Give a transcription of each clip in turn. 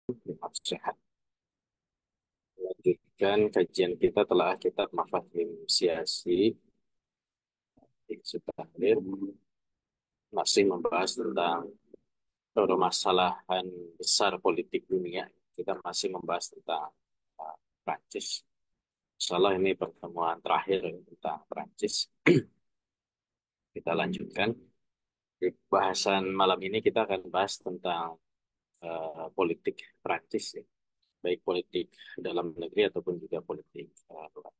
Sehat. Lanjutkan kajian kita telah kitab Mafahim Siyasi sudah hadir masih membahas tentang permasalahan besar politik dunia. Kita masih membahas tentang Prancis. Salah ini pertemuan terakhir tentang Prancis. Kita lanjutkan. Di bahasan malam ini kita akan bahas tentang politik Prancis, ya. Baik politik dalam negeri ataupun juga politik luar.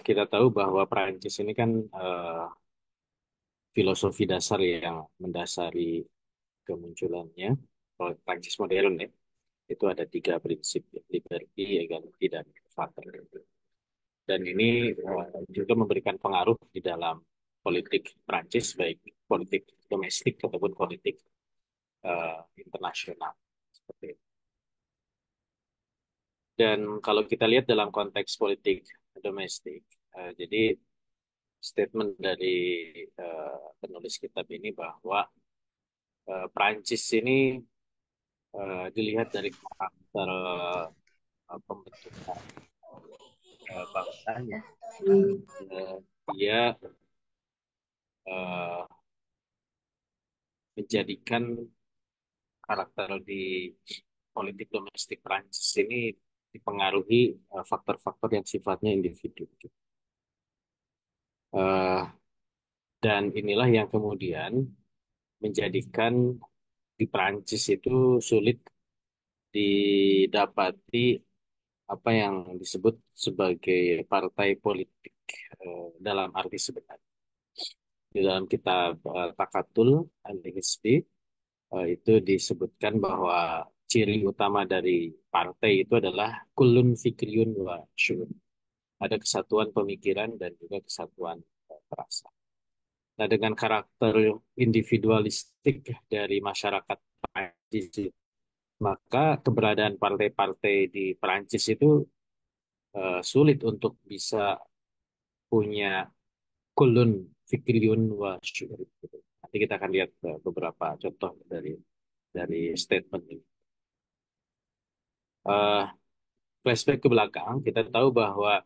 Kita tahu bahwa Prancis ini kan filosofi dasar yang mendasari kemunculannya kalau Prancis modern, ya, itu ada tiga prinsip, ya, liberty, equality, dan fraternity. Dan ini juga memberikan pengaruh di dalam politik Prancis, baik politik domestik ataupun politik internasional. Seperti itu. Dan kalau kita lihat dalam konteks politik domestik, jadi statement dari penulis kitab ini bahwa Prancis ini dilihat dari karakter pembentukan bangsanya. Dia eh, menjadikan karakter di politik domestik Prancis ini dipengaruhi faktor-faktor yang sifatnya individu. Eh, dan inilah yang kemudian menjadikan di Prancis itu sulit didapati apa yang disebut sebagai partai politik dalam arti sebenarnya. Di dalam kitab Takatul Al-Hizbi itu disebutkan bahwa ciri utama dari partai itu adalah kulun fikriyun wa syu'ur. Ada kesatuan pemikiran dan juga kesatuan perasaan. Nah, dengan karakter individualistik dari masyarakat Prancis, maka keberadaan partai-partai di Prancis itu sulit untuk bisa punya kulun fikriyun wa syu'ur, gitu. Nanti kita akan lihat beberapa contoh dari statement ini. Eh, Flashback ke belakang, kita tahu bahwa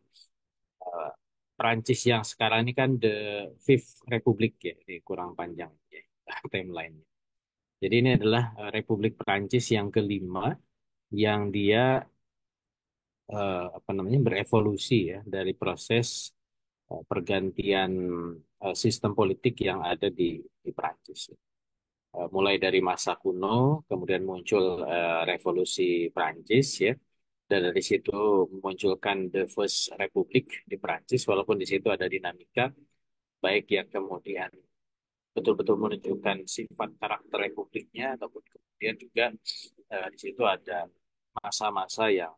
eh, Prancis yang sekarang ini kan the Fifth Republic, ya, ini kurang panjang, ya, timeline-nya. Jadi ini adalah Republik Prancis yang kelima yang dia apa namanya berevolusi, ya, dari proses pergantian sistem politik yang ada di Prancis. Mulai dari masa kuno, kemudian muncul revolusi Prancis, ya, dan dari situ memunculkan the First Republic di Prancis, walaupun di situ ada dinamika, baik yang kemudian betul-betul menunjukkan sifat karakter republiknya, ataupun kemudian juga di situ ada masa-masa yang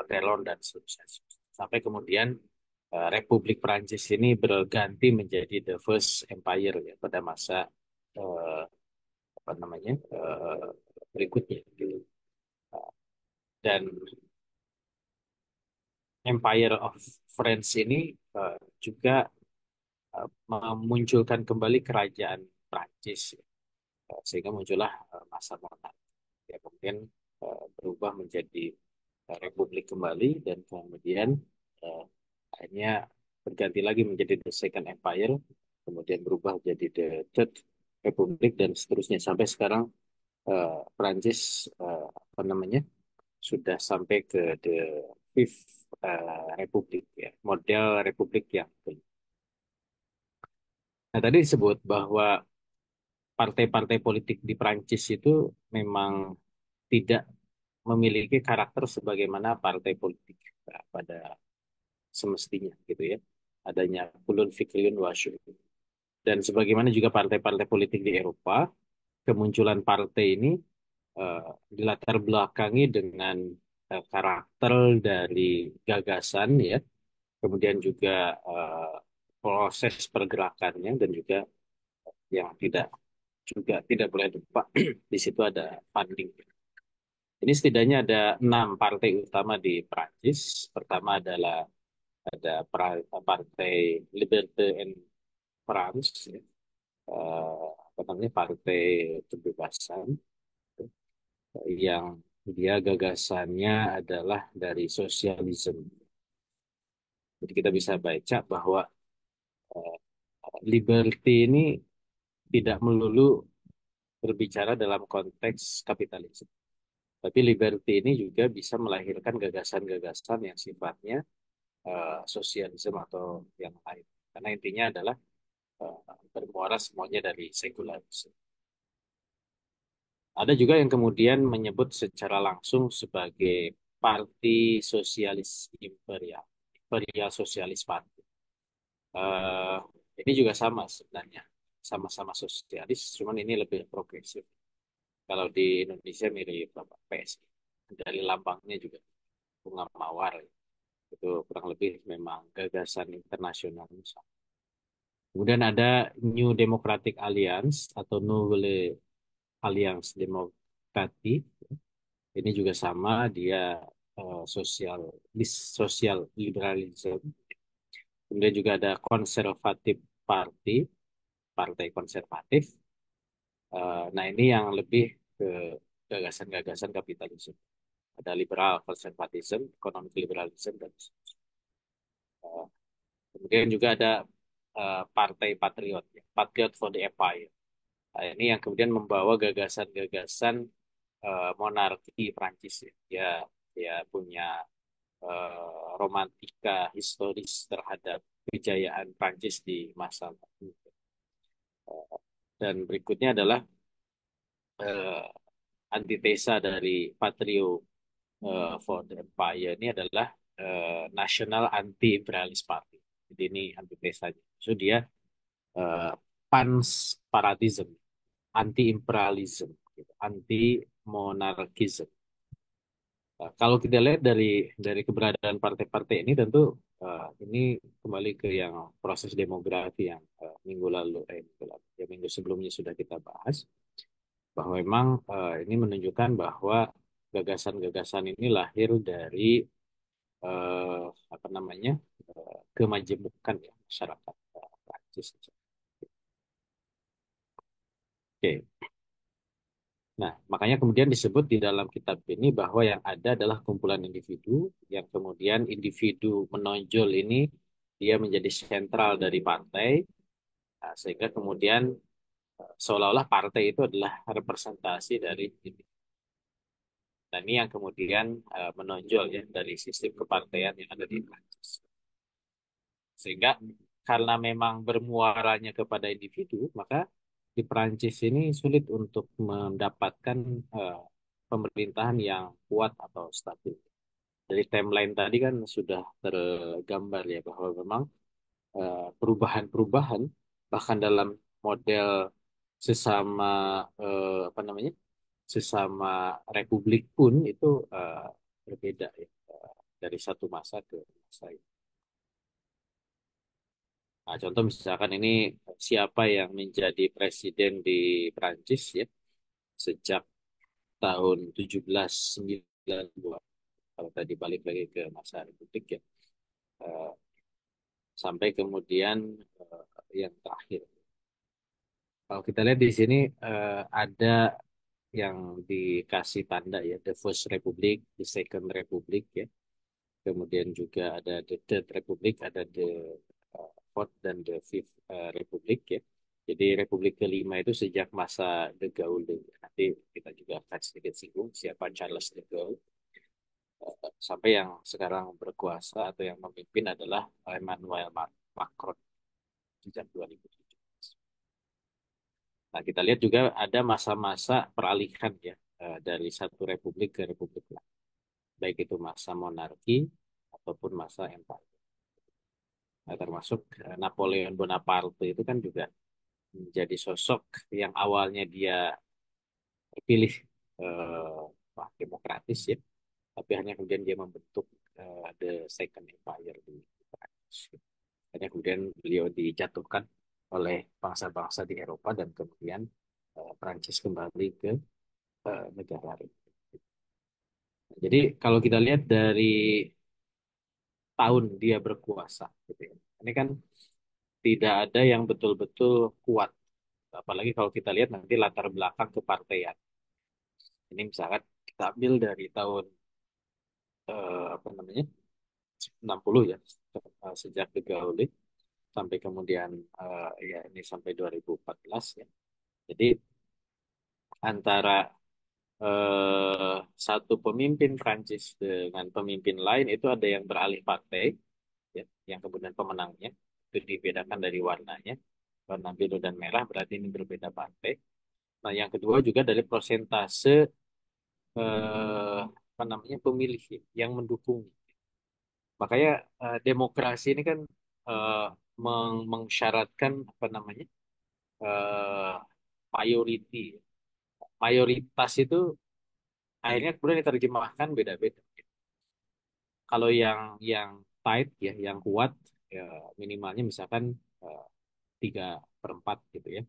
teror dan seterusnya. Sampai kemudian Republik Prancis ini berganti menjadi the First Empire, ya, pada masa eh, apa namanya berikutnya, gitu. Dan Empire of France ini juga memunculkan kembali kerajaan Prancis, ya. Sehingga muncullah masa monarki. Ya, kemudian berubah menjadi republik kembali, dan kemudian eh, akhirnya berganti lagi menjadi the Second Empire, kemudian berubah jadi the Third Republic, dan seterusnya sampai sekarang Prancis apa namanya sudah sampai ke the Fifth Republic, ya, model republik yang kelima. Nah, tadi disebut bahwa partai-partai politik di Prancis itu memang tidak memiliki karakter sebagaimana partai politik pada semestinya, gitu, ya. Adanya kulun fikriyun wasyur. Dan sebagaimana juga partai-partai politik di Eropa, kemunculan partai ini eh, dilatar belakangi dengan karakter dari gagasan, ya, kemudian juga eh, proses pergerakannya, dan juga yang tidak boleh lupa di situ ada funding. Ini setidaknya ada 6 partai utama di Prancis. Pertama adalah ada Partai Liberté en France, ya. apa namanya Partai Kebebasan yang dia gagasannya adalah dari sosialisme. Jadi kita bisa baca bahwa eh, liberty ini tidak melulu berbicara dalam konteks kapitalisme. Tapi liberty ini juga bisa melahirkan gagasan-gagasan yang sifatnya sosialisme atau yang lain. Karena intinya adalah bermuara semuanya dari sekularisme. Ada juga yang kemudian menyebut secara langsung sebagai Parti Sosialis Imperial, Imperial Socialist Party. Eh, ini juga sama sebenarnya, sama-sama sosialis, cuman ini lebih progresif. Kalau di Indonesia mirip Bapak PSI, dari lambangnya juga bunga mawar, itu kurang lebih memang gagasan internasional. Kemudian ada New Democratic Alliance atau Nouvelle Alliance Democratique. Ini juga sama, dia social liberalism. Kemudian juga ada Conservative Party, Partai Konservatif. Nah, ini yang lebih ke gagasan-gagasan kapitalisme. Ada liberal conservatism, economic liberalism, dan uh, kemudian juga ada Partai Patriot, ya, Patriot for the Empire. Nah, ini yang kemudian membawa gagasan-gagasan monarki Prancis. Ya. Dia punya romantika historis terhadap kejayaan Prancis di masa lalu. Dan berikutnya adalah eh, antitesa dari Patrio for the Empire ini adalah National Anti-Imperialist Party. Jadi ini antitesanya. So dia eh, Pansparatism, anti-imperialism, gitu, anti-monarchism. Kalau kita lihat dari keberadaan partai-partai ini tentu ini kembali ke yang proses demografi yang minggu sebelumnya sudah kita bahas bahwa memang ini menunjukkan bahwa gagasan-gagasan ini lahir dari eh, apa namanya kemajemukan ya masyarakat Prancis. Oke. Nah, makanya kemudian disebut di dalam kitab ini bahwa yang ada adalah kumpulan individu, yang kemudian individu menonjol ini dia menjadi sentral dari partai, nah, sehingga kemudian seolah-olah partai itu adalah representasi dari individu. Dan ini yang kemudian menonjol ya dari sistem kepartaian yang ada di Prancis. Sehingga karena memang bermuaranya kepada individu, maka di Prancis ini sulit untuk mendapatkan eh, pemerintahan yang kuat atau stabil. Dari timeline tadi kan sudah tergambar ya bahwa memang perubahan-perubahan bahkan dalam model sesama apa namanya sesama republik pun itu eh, berbeda ya dari satu masa ke masa ini. Nah, contoh misalkan ini siapa yang menjadi presiden di Prancis ya sejak tahun 1792 kalau tadi balik lagi ke masa Republik ya eh, sampai kemudian yang terakhir. Kalau kita lihat di sini ada yang dikasih tanda ya the First Republic, the Second Republic ya. Kemudian juga ada the Third Republic, ada the Fourth dan the Fifth Republic ya. Jadi Republik kelima itu sejak masa De Gaulle. Nanti kita juga akan sedikit singgung siapa Charles de Gaulle. Sampai yang sekarang berkuasa atau yang memimpin adalah Emmanuel Macron sejak 2017. Nah, kita lihat juga ada masa-masa peralihan ya dari satu republik ke republik lain. Baik itu masa monarki ataupun masa empire. Nah, termasuk Napoleon Bonaparte itu kan juga menjadi sosok yang awalnya dia terpilih demokratis ya, tapi hanya kemudian dia membentuk the Second Empire di Perancis. Hanya kemudian beliau dijatuhkan oleh bangsa-bangsa di Eropa dan kemudian Perancis kembali ke negara Republik. Jadi kalau kita lihat dari tahun dia berkuasa, gitu ya. Ini kan tidak ada yang betul-betul kuat Apalagi kalau kita lihat nanti latar belakang kepartaian. Ini misalkan kita ambil dari tahun apa namanya 60 ya, sejak The Gaulle sampai kemudian ya ini sampai 2014 ya. Jadi antara satu pemimpin Prancis dengan pemimpin lain itu ada yang beralih partai, ya, yang kemudian pemenangnya itu dibedakan dari warnanya, warna biru dan merah berarti ini berbeda partai. Nah, yang kedua juga dari persentase apa namanya pemilih yang mendukung. Makanya demokrasi ini kan eh, mensyaratkan apa namanya eh, mayority. Mayoritas itu akhirnya kemudian diterjemahkan beda-beda. Kalau yang tight ya, yang kuat ya minimalnya misalkan eh, 3/4 gitu ya.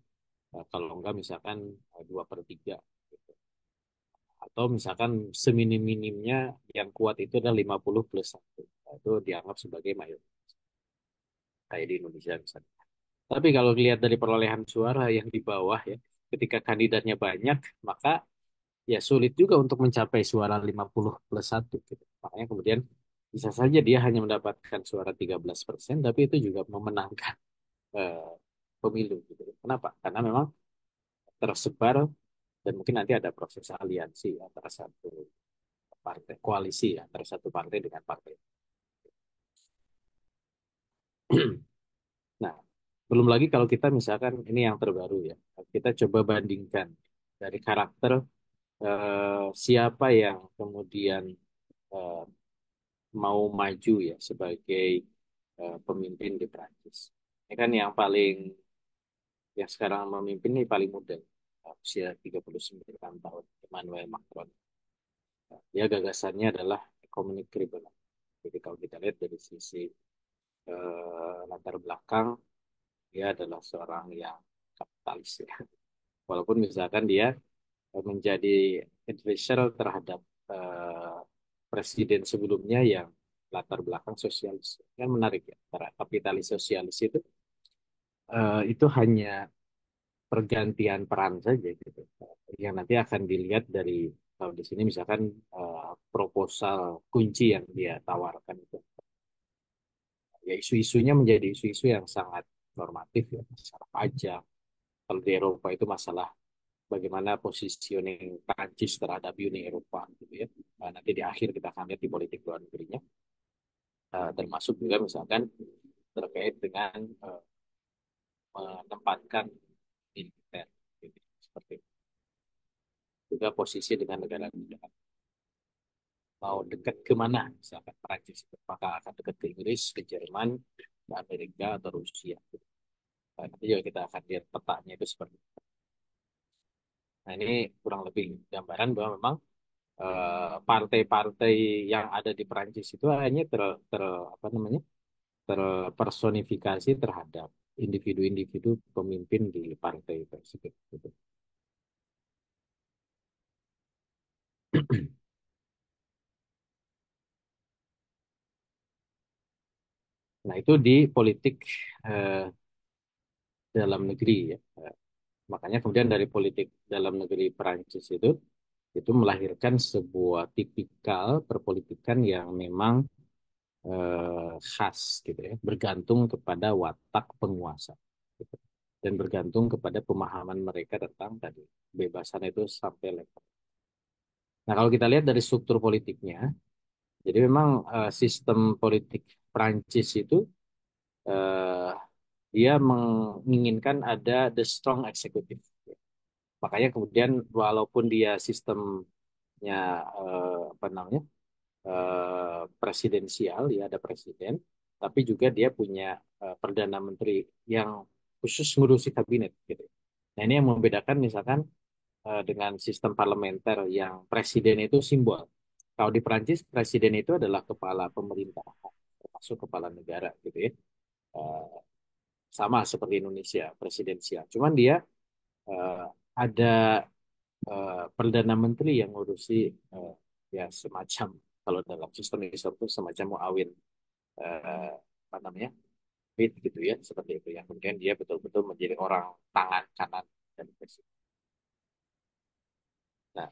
Kalau enggak misalkan 2/3 gitu. Atau misalkan seminim-minimnya yang kuat itu adalah 50+1. Nah, itu dianggap sebagai mayoritas. Kayak di Indonesia misalnya. Tapi kalau dilihat dari perolehan suara yang di bawah ya, ketika kandidatnya banyak, maka ya sulit juga untuk mencapai suara 50+1 gitu. Makanya kemudian bisa saja dia hanya mendapatkan suara 13%, tapi itu juga memenangkan eh, pemilu gitu. Kenapa? Karena memang tersebar dan mungkin nanti ada proses aliansi antara satu partai, koalisi antara satu partai dengan partai. Nah, belum lagi kalau kita misalkan ini yang terbaru ya, kita coba bandingkan dari karakter siapa yang kemudian eh, mau maju ya sebagai pemimpin di Prancis. Ini kan yang sekarang memimpin ini paling muda, usia 39 tahun, Emmanuel Macron. Ya gagasannya adalah economic criminal. Jadi kalau kita lihat dari sisi latar belakang, dia adalah seorang yang kapitalis ya. Walaupun misalkan dia menjadi advisor terhadap eh, presiden sebelumnya yang latar belakang sosialis. Kan menarik ya, para kapitalis sosialis itu hanya pergantian peran saja gitu. Yang nanti akan dilihat dari kalau di sini misalkan proposal kunci yang dia tawarkan itu. Ya isu-isunya menjadi isu-isu yang sangat normatif ya, masalah pajak. Kalau di Eropa itu masalah bagaimana positioning Prancis terhadap Uni Eropa gitu ya. Nah, nanti di akhir kita akan lihat di politik luar negerinya. Termasuk juga misalkan terkait dengan menempatkan militer gitu. Seperti itu. Juga posisi dengan negara-negara mau dekat kemana misalkan Prancis itu. Apakah akan dekat ke Inggris, ke Jerman, ke Amerika atau Rusia gitu. Nah, nanti juga kita akan lihat petanya itu seperti itu. Nah ini kurang lebih gambaran bahwa memang partai-partai yang ada di Prancis itu hanya apa namanya terpersonifikasi terhadap individu-individu pemimpin di partai tersebut. Gitu. Nah itu di politik eh, dalam negeri ya. Makanya kemudian dari politik dalam negeri Prancis itu melahirkan sebuah tipikal perpolitikan yang memang khas gitu ya, bergantung kepada watak penguasa gitu. Dan bergantung kepada pemahaman mereka tentang tadi kebebasan itu sampai level. Nah, kalau kita lihat dari struktur politiknya, jadi memang sistem politik Prancis itu eh, dia menginginkan ada the strong executive. Makanya kemudian walaupun dia sistemnya apa namanya presidensial, ya ada presiden, tapi juga dia punya perdana menteri yang khusus ngurusi kabinet gitu. Nah ini yang membedakan misalkan dengan sistem parlementer yang presiden itu simbol. Kalau di Prancis presiden itu adalah kepala pemerintahan, termasuk kepala negara gitu ya. Eh, Sama seperti Indonesia presidensial. Cuman dia eh, ada perdana menteri yang ngurusi eh, ya semacam kalau dalam sistem Islam itu semacam muawin apa namanya Fit gitu ya, seperti itu ya. Kemudian dia betul-betul menjadi orang tangan kanan dari presiden. Nah,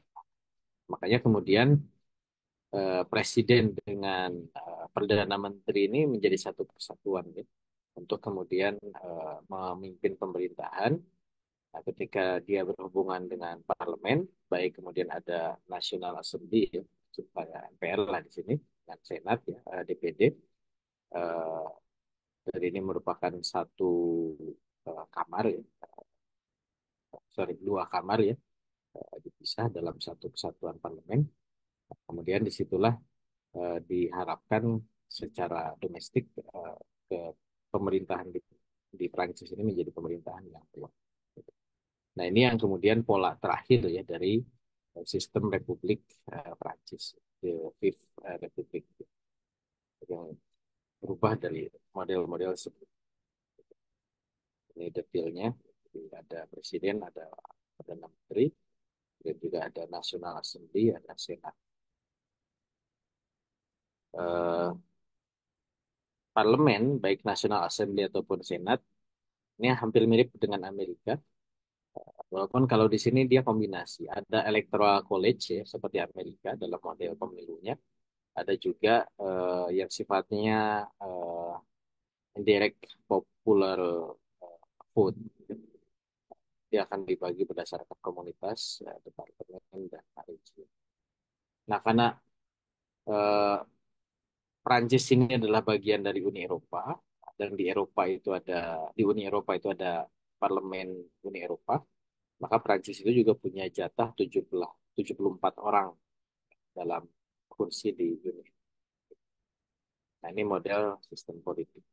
makanya kemudian presiden dengan perdana menteri ini menjadi satu kesatuan ya, untuk kemudian memimpin pemerintahan. Nah, ketika dia berhubungan dengan parlemen, baik kemudian ada National Assembly ya, supaya MPR lah di sini, dan Senat ya, DPD. eh, dan ini merupakan satu kamar ya, sorry, dua kamar ya, dipisah dalam satu kesatuan parlemen. Kemudian disitulah diharapkan secara domestik ke pemerintahan di Prancis ini menjadi pemerintahan yang kuat. Nah, ini yang kemudian pola terakhir ya dari sistem Republik Prancis, the Fifth Republic, yang berubah dari model-model sebelum. Ini detailnya. Jadi ada presiden, ada perdana menteri, dan juga ada National Assembly, ada Senat. Eh, Parlemen, baik National Assembly ataupun Senat, ini hampir mirip dengan Amerika. Walaupun kalau di sini dia kombinasi. Ada Electoral College ya, seperti Amerika dalam model pemilunya. Ada juga yang sifatnya indirect popular vote. Dia akan dibagi berdasarkan komunitas, departemen, dan region. Nah, karena eh, Prancis ini adalah bagian dari Uni Eropa, dan di Uni Eropa itu ada Parlemen Uni Eropa, maka Prancis itu juga punya jatah 74 orang dalam kursi di Uni. Nah, ini model sistem politik.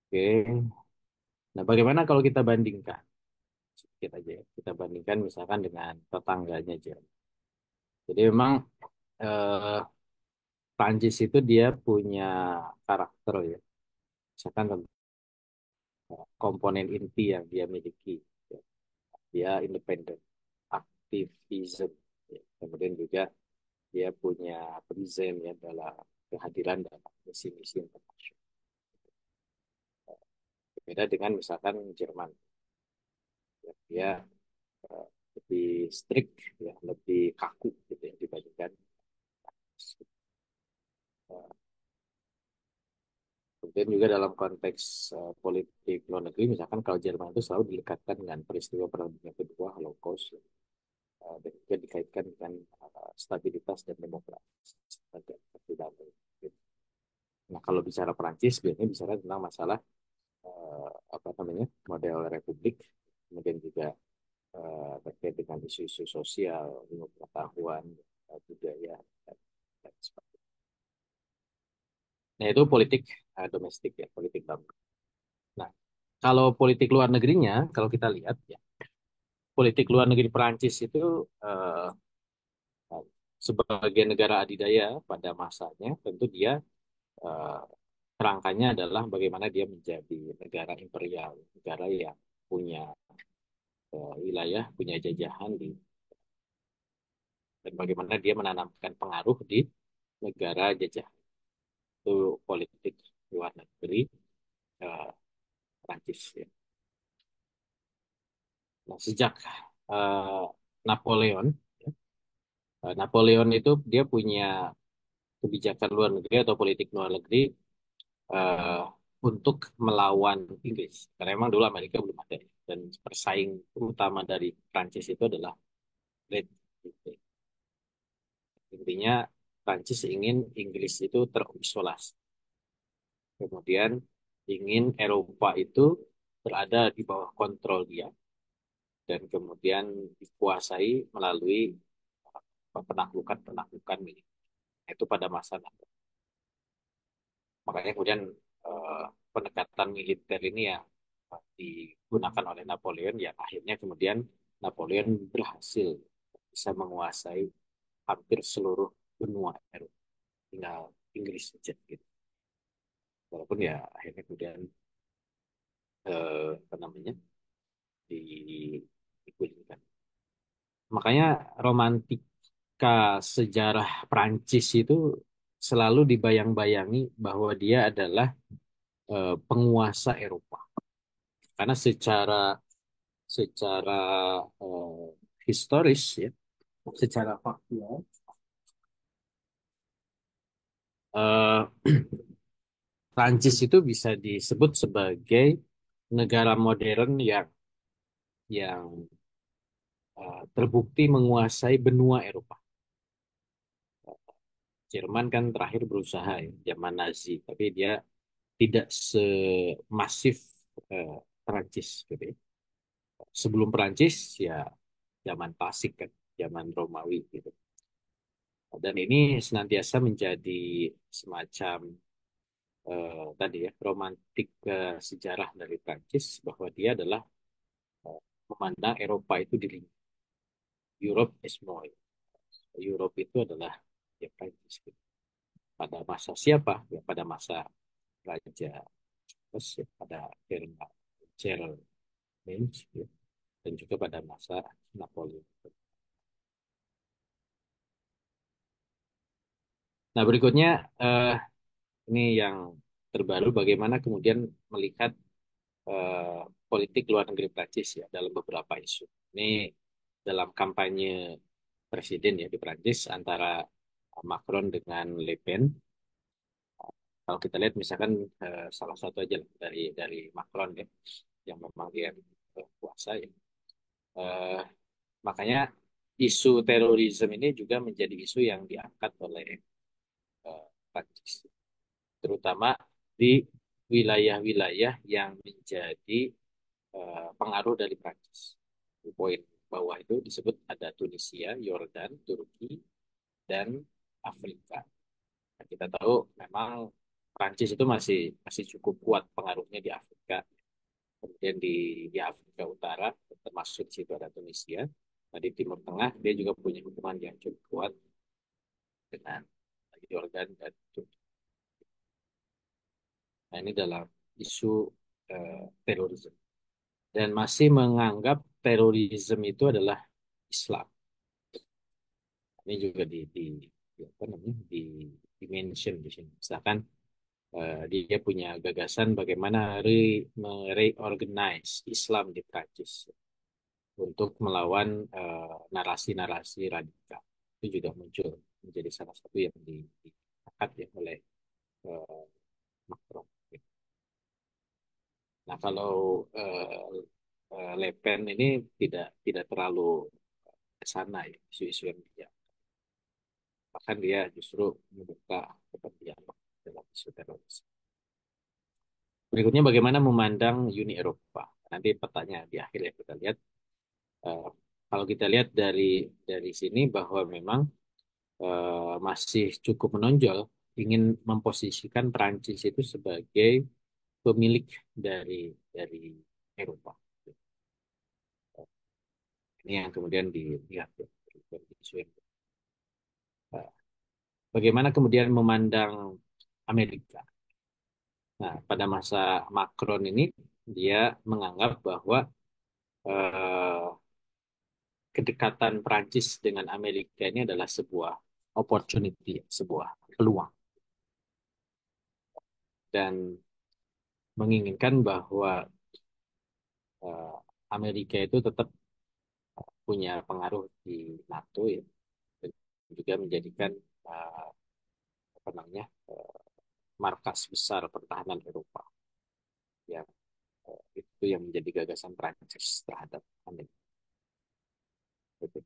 Oke. Nah, bagaimana kalau kita bandingkan? Sedikit aja ya. Kita bandingkan misalkan dengan tetangganya Jerman. Jadi memang eh, Prancis itu dia punya karakter ya. Misalkan komponen inti yang dia miliki. Ya. Dia independen, aktivisme. Ya. Kemudian juga dia punya presence ya dalam kehadiran dalam misi-misi internasional. Beda dengan misalkan Jerman. Ya. Dia lebih strict, ya, lebih kaku gitu ya dibandingkan. Kemudian juga dalam konteks politik luar negeri, misalkan kalau Jerman itu selalu dilekatkan dengan peristiwa Perang Dunia Kedua, Holocaust, dan juga dikaitkan dengan stabilitas dan demokrasi seperti damai. Nah, kalau bicara Perancis, biasanya bicara tentang masalah apa namanya model republik, kemudian juga terkait dengan isu-isu sosial, ilmu pengetahuan, budaya, dan sebagainya. Nah, itu politik domestik ya, politik dalam. Nah, kalau politik luar negerinya, kalau kita lihat ya, politik luar negeri Perancis itu eh, sebagai negara adidaya pada masanya, tentu dia eh, kerangkanya adalah bagaimana dia menjadi negara imperial, negara yang punya wilayah, punya jajahan dan bagaimana dia menanamkan pengaruh di negara jajahan. Itu politik luar negeri eh, Prancis ya. Nah, sejak eh, Napoleon, ya, Napoleon itu dia punya kebijakan luar negeri atau politik luar negeri eh, untuk melawan Inggris. Karena memang dulu Amerika belum ada ya. Dan persaing utama dari Prancis itu adalah Great Britain. Intinya Prancis ingin Inggris itu terisolasi. Kemudian ingin Eropa itu berada di bawah kontrol dia dan kemudian dikuasai melalui penaklukan-penaklukan militer. Itu pada masa Napoleon. Makanya kemudian eh, pendekatan militer ini yang digunakan oleh Napoleon, ya akhirnya kemudian Napoleon berhasil bisa menguasai hampir seluruh benua Eropa, tinggal Inggris saja gitu. Walaupun ya akhirnya kemudian apa namanya digulingkan. Makanya romantika sejarah Prancis itu selalu dibayang-bayangi bahwa dia adalah penguasa Eropa. Karena secara eh, historis ya, secara faktual, eh, Prancis itu bisa disebut sebagai negara modern yang terbukti menguasai benua Eropa. Jerman kan terakhir berusaha ya, zaman Nazi, tapi dia tidak semasif eh, Prancis gitu ya. Sebelum Prancis ya zaman klasik kan, zaman Romawi gitu. Dan ini senantiasa menjadi semacam tadi ya romantik sejarah dari Prancis bahwa dia adalah eh, memandang Eropa itu diri Europe is more. Europe itu adalah ya Prancis gitu. Pada masa siapa? Ya pada masa Raja Charles ya, pada Charles ya, dan juga pada masa Napoleon. Nah berikutnya eh, ini yang terbaru bagaimana kemudian melihat eh, politik luar negeri Prancis ya dalam beberapa isu. Ini dalam kampanye presiden ya di Prancis antara Macron dengan Le Pen. Kalau kita lihat misalkan salah satu aja lah dari Macron ya yang memang dia kuasa ya. Eh, Makanya isu terorisme ini juga menjadi isu yang diangkat oleh Prancis, terutama di wilayah-wilayah yang menjadi pengaruh dari Prancis. Di poin bawah itu disebut ada Tunisia, Yordan, Turki, dan Afrika. Nah, kita tahu memang Prancis itu masih masih cukup kuat pengaruhnya di Afrika. Kemudian di Afrika Utara, termasuk di situ ada Tunisia. Nah, di Timur Tengah dia juga punya hubungan yang cukup kuat dengan Yordan dan Turki. Nah, ini dalam isu terorisme. Dan masih menganggap terorisme itu adalah Islam. Ini juga di apa namanya di mention di sini. Misalkan dia punya gagasan bagaimana reorganize Islam di Prancis untuk melawan narasi-narasi radikal. Itu juga muncul menjadi salah satu yang diangkat ya oleh eh, Macron. Nah, kalau Le Pen ini tidak terlalu ke sana ya isu-isu yang dia. Bahkan dia justru membuka kepentingan dalam isu teroris. Berikutnya bagaimana memandang Uni Eropa. Nanti pertanyaan di akhir ya kita lihat. Eh, Kalau kita lihat dari sini bahwa memang masih cukup menonjol ingin memposisikan Prancis itu sebagai pemilik dari Eropa. Ini yang kemudian dilihat ya, dari isu yang bagaimana kemudian memandang Amerika. Nah, pada masa Macron ini dia menganggap bahwa eh, kedekatan Prancis dengan Amerika ini adalah sebuah opportunity, sebuah peluang dan menginginkan bahwa eh, Amerika itu tetap punya pengaruh di NATO ya dan juga menjadikan eh, apa namanya markas besar pertahanan Eropa yang itu yang menjadi gagasan Prancis terhadap Amerika. Gitu.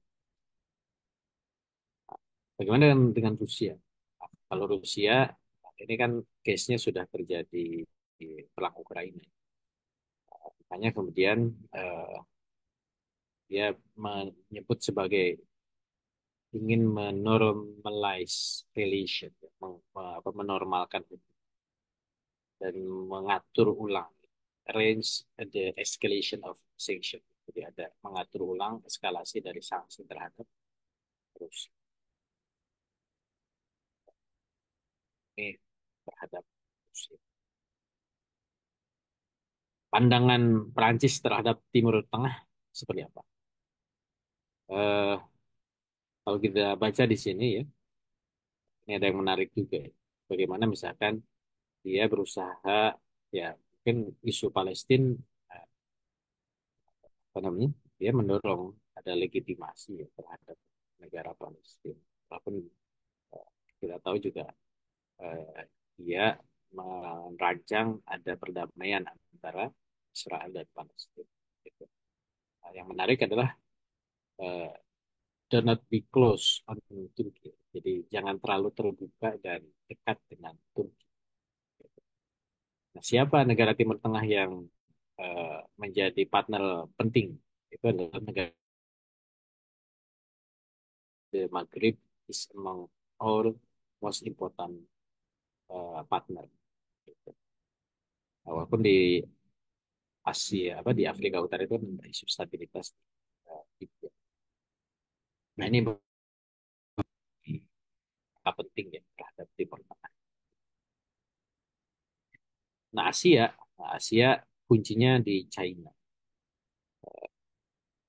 Bagaimana dengan Rusia? Kalau Rusia ini kan case-nya sudah terjadi di perang Ukraina. Makanya kemudian dia menyebut sebagai ingin menormalize relation, ya, menormalkan dan mengatur ulang arrange the escalation of sanction. Jadi ada mengatur ulang eskalasi dari sanksi terhadap Rusia. Ini terhadap Rusia. Pandangan Perancis terhadap Timur Tengah seperti apa? Eh, Kalau kita baca di sini ya, Ini ada yang menarik juga. Bagaimana misalkan dia berusaha, ya mungkin isu Palestina, apa namanya, dia mendorong ada legitimasi ya, terhadap negara Palestina. Walaupun eh, kita tahu juga eh, dia merancang ada perdamaian antara Israel dan Palestina. Gitu. Nah, yang menarik adalah eh, do not be close on Turki. Jadi jangan terlalu terbuka dan dekat dengan Turki. Nah, siapa negara Timur Tengah yang menjadi partner penting? Itu adalah negara the Maghrib is among our most important partner. Gitu. Nah, walaupun di Asia, apa di Afrika Utara itu ada isu stabilitas. Gitu. Nah ini penting ya terhadap Timur Tengah. Nah Asia kuncinya di China.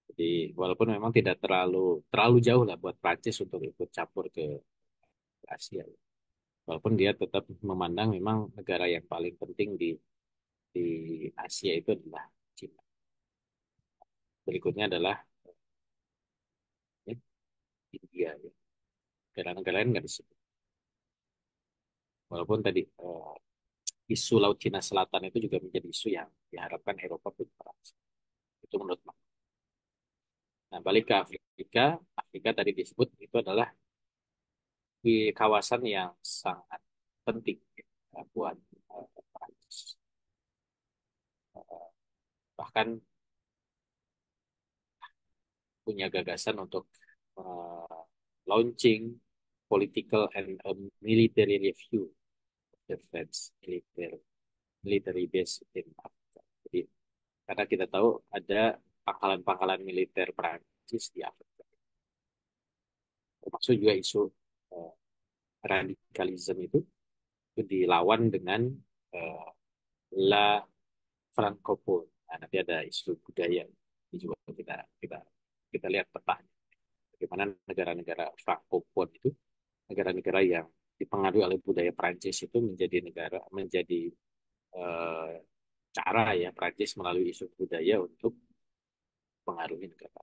Jadi walaupun memang tidak terlalu terlalu jauh lah buat Prancis untuk ikut campur ke Asia. Walaupun dia tetap memandang memang negara yang paling penting di Asia itu adalah Cina. Berikutnya adalah ya, India. Ya. Negara-negara lain nggak disebut. Walaupun tadi isu Laut Cina Selatan itu juga menjadi isu yang diharapkan Eropa punya peran. Itu menurut Mas. Nah, balik ke Afrika. Afrika tadi disebut itu adalah di kawasan yang sangat penting ya, buat Prancis. Bahkan punya gagasan untuk uh, launching political and military review of the French military base in Afrika. Jadi karena kita tahu ada pangkalan-pangkalan militer Prancis di Afrika, termasuk juga isu uh, radikalisme itu dilawan dengan uh, La Francophone. Nah, nanti ada isu budaya ini juga kita kita kita lihat petanya. Bagaimana negara-negara Francophone itu negara-negara yang dipengaruhi oleh budaya Prancis itu menjadi eh, cara ya Prancis melalui isu budaya untuk mengaruhi negara.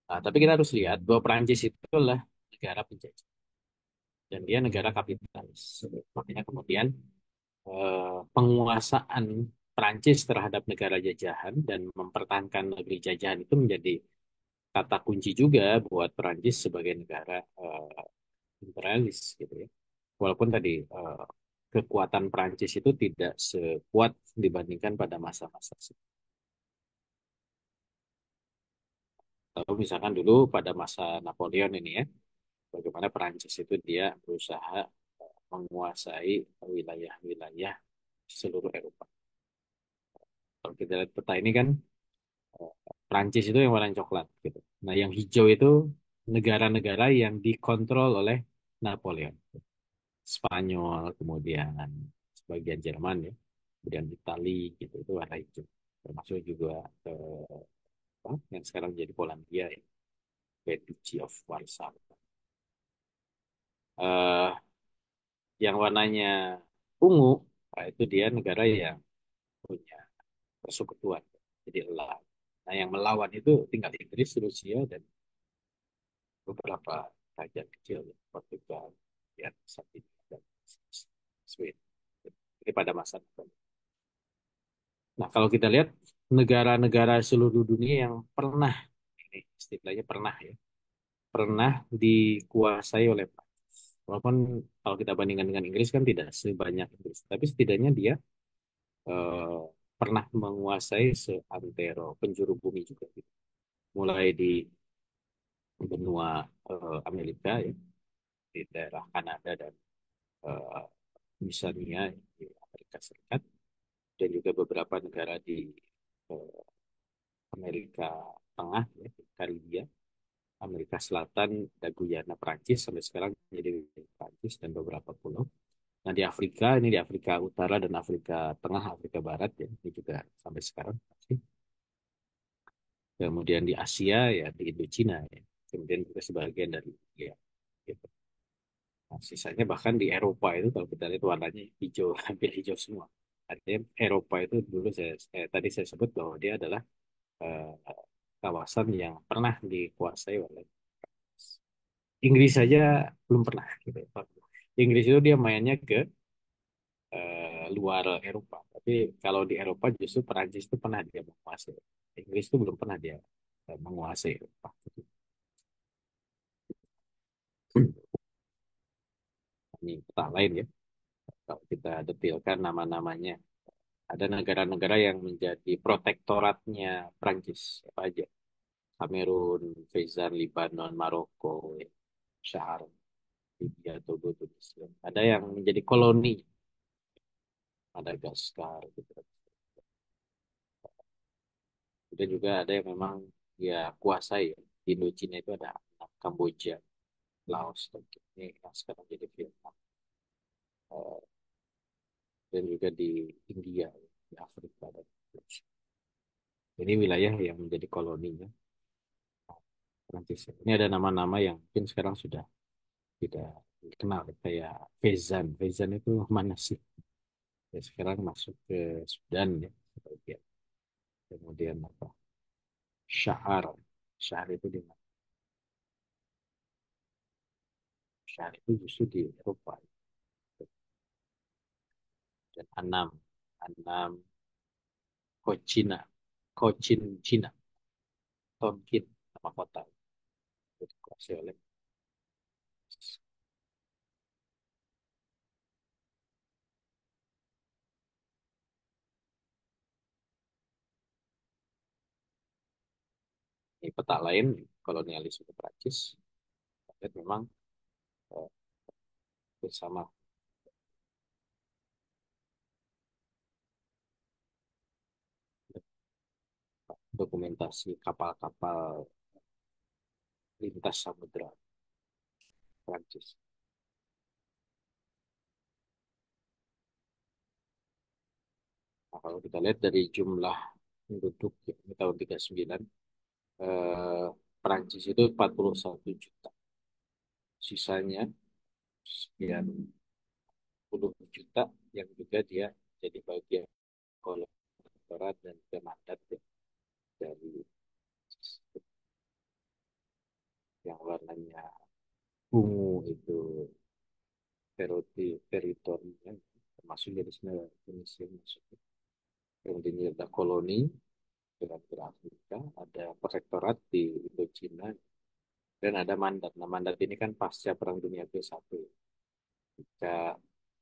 Nah, tapi kita harus lihat bahwa Prancis itu adalah negara penjajah dan dia negara kapitalis. Makanya kemudian penguasaan Prancis terhadap negara jajahan dan mempertahankan negeri jajahan itu menjadi kata kunci juga buat Prancis sebagai negara imperialis gitu ya. Walaupun tadi kekuatan Prancis itu tidak sekuat dibandingkan pada masa-masa sebelumnya. Kalau misalkan dulu pada masa Napoleon ini ya, bagaimana Prancis itu dia berusaha menguasai wilayah-wilayah seluruh Eropa. Kalau kita lihat peta ini kan Prancis itu yang warna coklat gitu. Nah, yang hijau itu negara-negara yang dikontrol oleh Napoleon. Spanyol, kemudian sebagian Jerman ya, kemudian Itali gitu itu warna hijau. Termasuk juga apa, yang sekarang jadi Polandia ya, Duchy of Warsaw. Eh, yang warnanya ungu, nah itu dia negara yang punya persekutuan, jadi elang. Nah, yang melawan itu tinggal Inggris, Rusia, dan beberapa kerajaan kecil, ya, Portugal, ya, Sardinia, dan Swedia. Ini pada masa itu. Nah, kalau kita lihat negara-negara seluruh dunia yang pernah, ini istilahnya pernah ya, pernah dikuasai oleh Prancis. Walaupun kalau kita bandingkan dengan Inggris kan tidak sebanyak Inggris, tapi setidaknya dia eh, pernah menguasai seantero penjuru bumi juga. Gitu. Mulai di benua Amerika ya, di daerah Kanada dan eh, misalnya di Amerika Serikat dan juga beberapa negara di eh, Amerika Tengah, ya, di Karibia, Amerika Selatan, dan Guyana, Prancis sampai sekarang jadi Prancis dan beberapa pulau. Nah di Afrika ini di Afrika Utara dan Afrika Tengah, Afrika Barat ya ini juga sampai sekarang masih. Kemudian di Asia ya di Indochina ya. Kemudian juga sebagian dari India. Gitu. Nah, sisanya bahkan di Eropa itu kalau kita lihat warnanya hijau, hampir hijau semua. Artinya Eropa itu dulu tadi saya sebut bahwa dia adalah eh, kawasan yang pernah dikuasai oleh Inggris saja belum pernah gitu. Inggris itu dia mainnya ke luar Eropa. Tapi kalau di Eropa justru Perancis itu pernah dia menguasai. Inggris itu belum pernah dia menguasai Eropa. Ini peta lain ya. Kalau kita detailkan nama-namanya, ada negara-negara yang menjadi protektoratnya Prancis apa aja? Kamerun, Fezzan, Lebanon, Maroko, ya, Syar, Libya, Togo, Tunisia. Ada yang menjadi koloni, Madagaskar, gitu. Kemudian juga ada yang memang dia kuasai. Ya. Di Indochina itu ada Kamboja, Laos, Turki. Ini yang sekarang jadi Vietnam. Eh, dan juga di India, di Afrika, dan Indonesia. Ini wilayah yang menjadi koloninya Prancis. Ini ada nama-nama yang mungkin sekarang sudah tidak dikenal, kayak Faizan. Faizan itu mana sih? Ya, sekarang masuk ke Sudan ya. Sebagian. Kemudian apa? Syahar. Syahar itu di mana? Syahar itu justru di Eropa. Dan Anam. Anam Kochina. Cochin Cina. Tonkin. Nama kota. Itu dikuasai oleh ini peta lain kolonialisme Prancis. Dan memang eh, bersama dokumentasi kapal-kapal lintas samudra Prancis. Nah, kalau kita lihat dari jumlah penduduk ya, di tahun 39, eh, Prancis itu 41 juta. Sisanya sekian puluh juta yang juga dia jadi bagian kolektorat dan juga mandat ya, dari yang warnanya ungu itu teritorinya termasuk dari sini Indonesia masuk. Kemudian ada koloni dengan Afrika, ada protektorat di Indochina, dan ada mandat. Nah, mandat ini kan pasca Perang Dunia ke-1. Ketika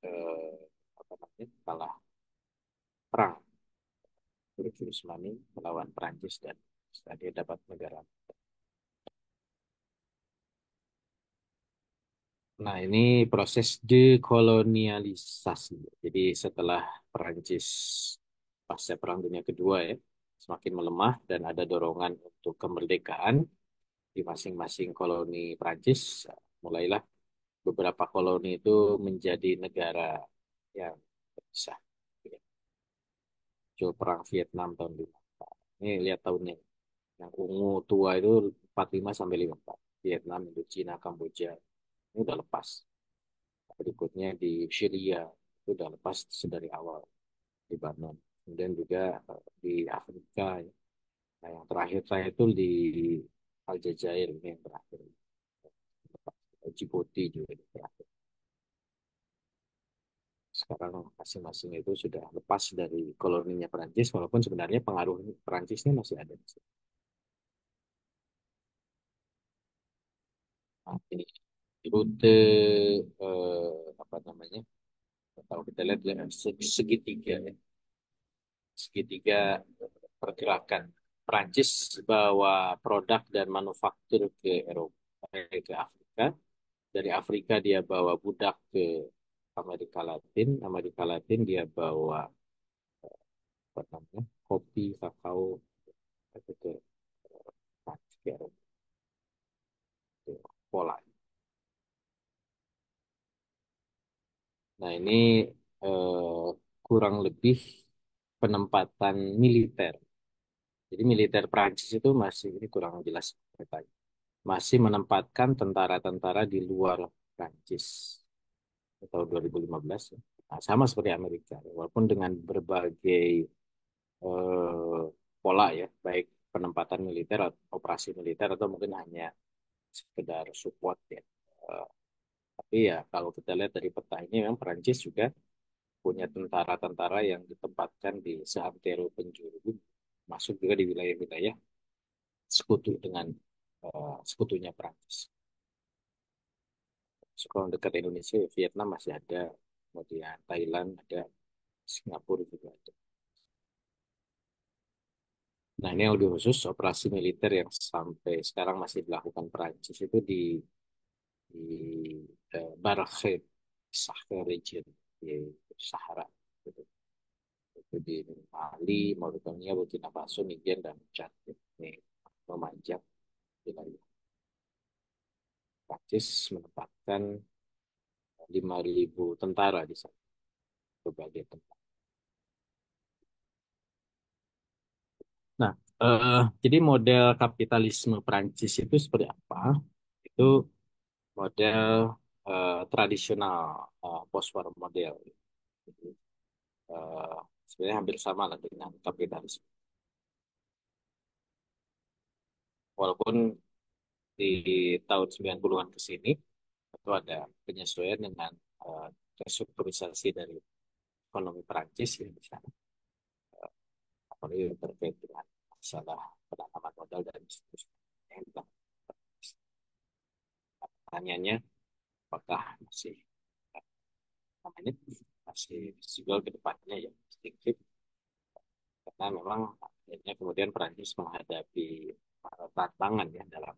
eh, apa namanya, kalah perang Turki Utsmani melawan Prancis dan dia dapat negara. Nah, ini proses dekolonialisasi. Jadi setelah Prancis pasca Perang Dunia Kedua ya, semakin melemah dan ada dorongan untuk kemerdekaan di masing-masing koloni Prancis, mulailah beberapa koloni itu menjadi negara yang terpisah. Muncul perang Vietnam tahun 54. Ini lihat tahunnya. Yang ungu tua itu 45 sampai 54. Vietnam, Indochina, Kamboja. Ini udah lepas. Berikutnya di Syria itu udah lepas sedari awal. Lebanon. Kemudian juga di Afrika. Ya. Nah, yang terakhir saya itu di Aljazair ini yang terakhir. Djibouti juga di terakhir. Sekarang masing-masing itu sudah lepas dari koloninya Perancis, walaupun sebenarnya pengaruh Perancisnya masih ada. Nah, ini rute apa namanya? Kalau kita lihat ya, segitiga ya, segitiga pergerakan. Perancis bawa produk dan manufaktur ke Eropa, ke Afrika. Dari Afrika dia bawa budak ke Amerika Latin. Amerika Latin dia bawa apa namanya? Kopi, kakao itu ke Prancis, ke Eropa, ke Poland. Nah, ini eh, kurang lebih penempatan militer. Jadi militer Prancis itu masih, ini kurang jelas petanya, masih menempatkan tentara-tentara di luar Prancis tahun 2015 ya. Nah, sama seperti Amerika, walaupun dengan berbagai eh, pola ya, baik penempatan militer, operasi militer atau mungkin hanya sekedar support ya. Eh, tapi ya kalau kita lihat dari peta ini memang Prancis juga punya tentara-tentara yang ditempatkan di seantero penjuru, masuk juga di wilayah-wilayah sekutu dengan sekutunya Prancis. Kalau dekat Indonesia, ya Vietnam masih ada, kemudian Thailand ada, Singapura juga ada. Nah, ini yang lebih khusus operasi militer yang sampai sekarang masih dilakukan Perancis itu di Barkhed, Sahel region di Sahara. Gitu. Itu di Mali, Mauritania, Burkina Faso, Niger, dan Chad. Ini memanjang wilayah. Prancis menempatkan 5.000 tentara di sana, berbagai tempat. Nah, jadi model kapitalisme Prancis itu seperti apa? Itu model tradisional post-war model. Jadi, eh, sebenarnya hampir sama lah dengan kapitalisme. Walaupun di tahun 90-an ke sini itu ada penyesuaian dengan eh, restrukturisasi dari ekonomi Prancis ya di sana. Apalagi terkait dengan masalah penanaman modal dan seterusnya. Yang pertanyaannya apakah masih namanya masih visible ke depannya ya sedikit karena memang akhirnya kemudian Perancis menghadapi tantangan ya dalam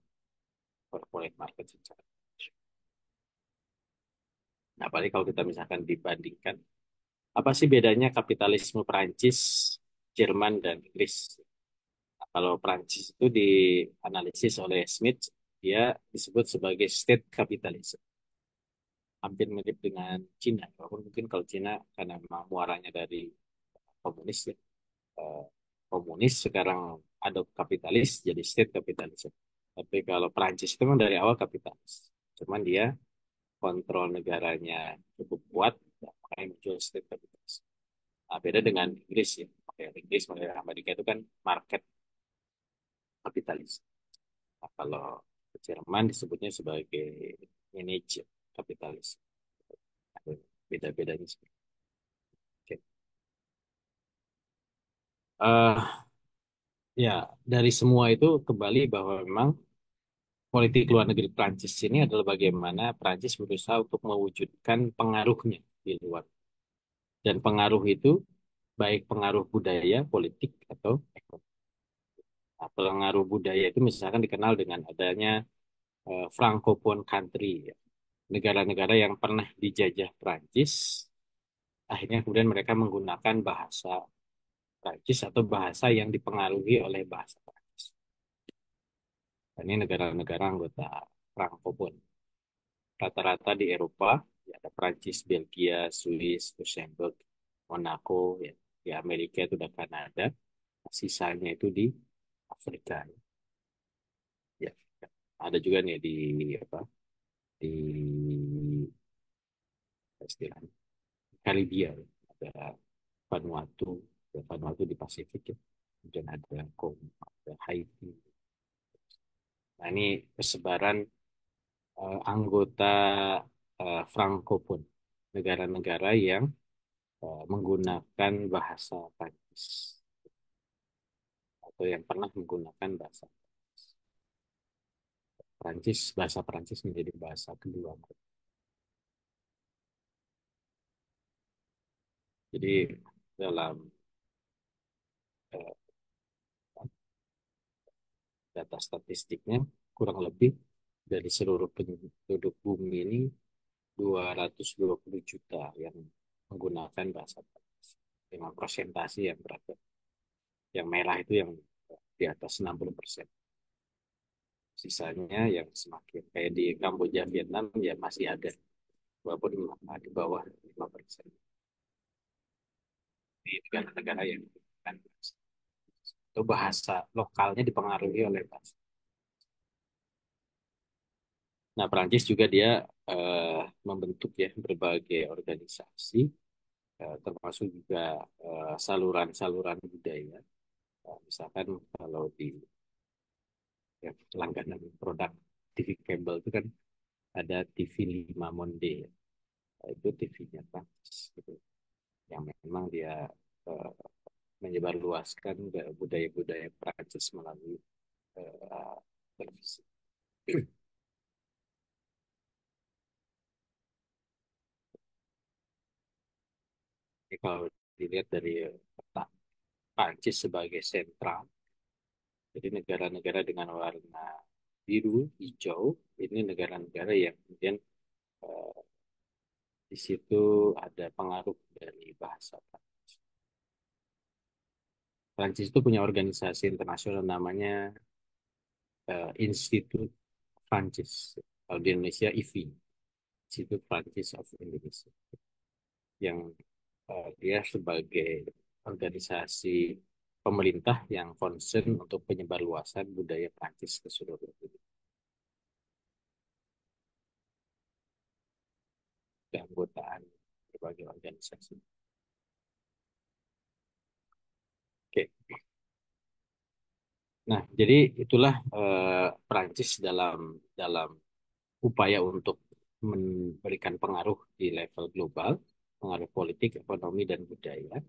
corporate market secara internasional. Nah, apalagi kalau kita misalkan dibandingkan, apa sih bedanya kapitalisme Perancis, Jerman, dan Inggris? Nah, kalau Perancis itu dianalisis oleh Smith, dia disebut sebagai state capitalism. Hampir mirip dengan Cina, walaupun mungkin kalau Cina karena memang muaranya dari komunis ya, eh, komunis sekarang ada kapitalis jadi state kapitalisme. Tapi kalau Perancis itu memang dari awal kapitalis. Cuman dia kontrol negaranya cukup kuat, ya, makanya muncul state capitalism. Nah, beda dengan Inggris ya. Oke, Inggris, Amerika itu kan market kapitalis. Nah, kalau Jerman disebutnya sebagai manage kapitalis. Ada beda-bedanya. Oke. Ya, dari semua itu kembali bahwa memang politik luar negeri Prancis ini adalah bagaimana Prancis berusaha untuk mewujudkan pengaruhnya di luar. Dan pengaruh itu baik pengaruh budaya, politik, atau ekonomi. Nah, pengaruh budaya itu misalkan dikenal dengan adanya Francophone country, ya. Negara-negara yang pernah dijajah Prancis, akhirnya kemudian mereka menggunakan bahasa Prancis atau bahasa yang dipengaruhi oleh bahasa Prancis. Dan ini negara-negara anggota Francophone. Rata-rata di Eropa, ya ada Prancis, Belgia, Swiss, Luxembourg, Monaco, ya. Di Amerika itu ada Kanada, sisanya itu di Afrika. Ya, ada juga nih di apa? Di istilahnya Karibia, ya. Ada Vanuatu, ya, Vanuatu di Pasifik ya. Kemudian ada ada Haiti. Nah, ini persebaran anggota Francophone, negara-negara yang menggunakan bahasa Prancis atau yang pernah menggunakan bahasa Prancis, bahasa Prancis menjadi bahasa kedua. Jadi dalam eh, data statistiknya kurang lebih dari seluruh penduduk bumi ini 220 juta yang menggunakan bahasa Prancis dengan persentase yang berapa? Yang merah itu yang di atas 60%. Sisanya yang semakin kayak di Kamboja, Vietnam ya masih ada walaupun di bawah 5%. Di negara-negara yang kan itu bahasa lokalnya dipengaruhi oleh bahasa. Nah, Perancis juga dia membentuk ya berbagai organisasi, termasuk juga saluran-saluran budaya. Misalkan kalau di ya, langganan produk TV kabel itu kan ada TV 5 Monde, ya. Itu TV-nya Prancis gitu. Yang memang dia eh, menyebarluaskan budaya-budaya Prancis melalui televisi. Jadi kalau dilihat dari peta Prancis sebagai sentral, jadi negara-negara dengan warna biru, hijau, ini negara-negara yang kemudian eh, di situ ada pengaruh dari bahasa Prancis. Prancis itu punya organisasi internasional namanya Institut Prancis. Kalau di Indonesia IFI, Institut Prancis of Indonesia, yang dia sebagai organisasi pemerintah yang concern untuk penyebarluasan budaya Prancis ke seluruh dunia. Keanggotaan berbagai organisasi. Oke. Nah, jadi itulah Prancis dalam dalam upaya untuk memberikan pengaruh di level global, pengaruh politik, ekonomi, dan budaya.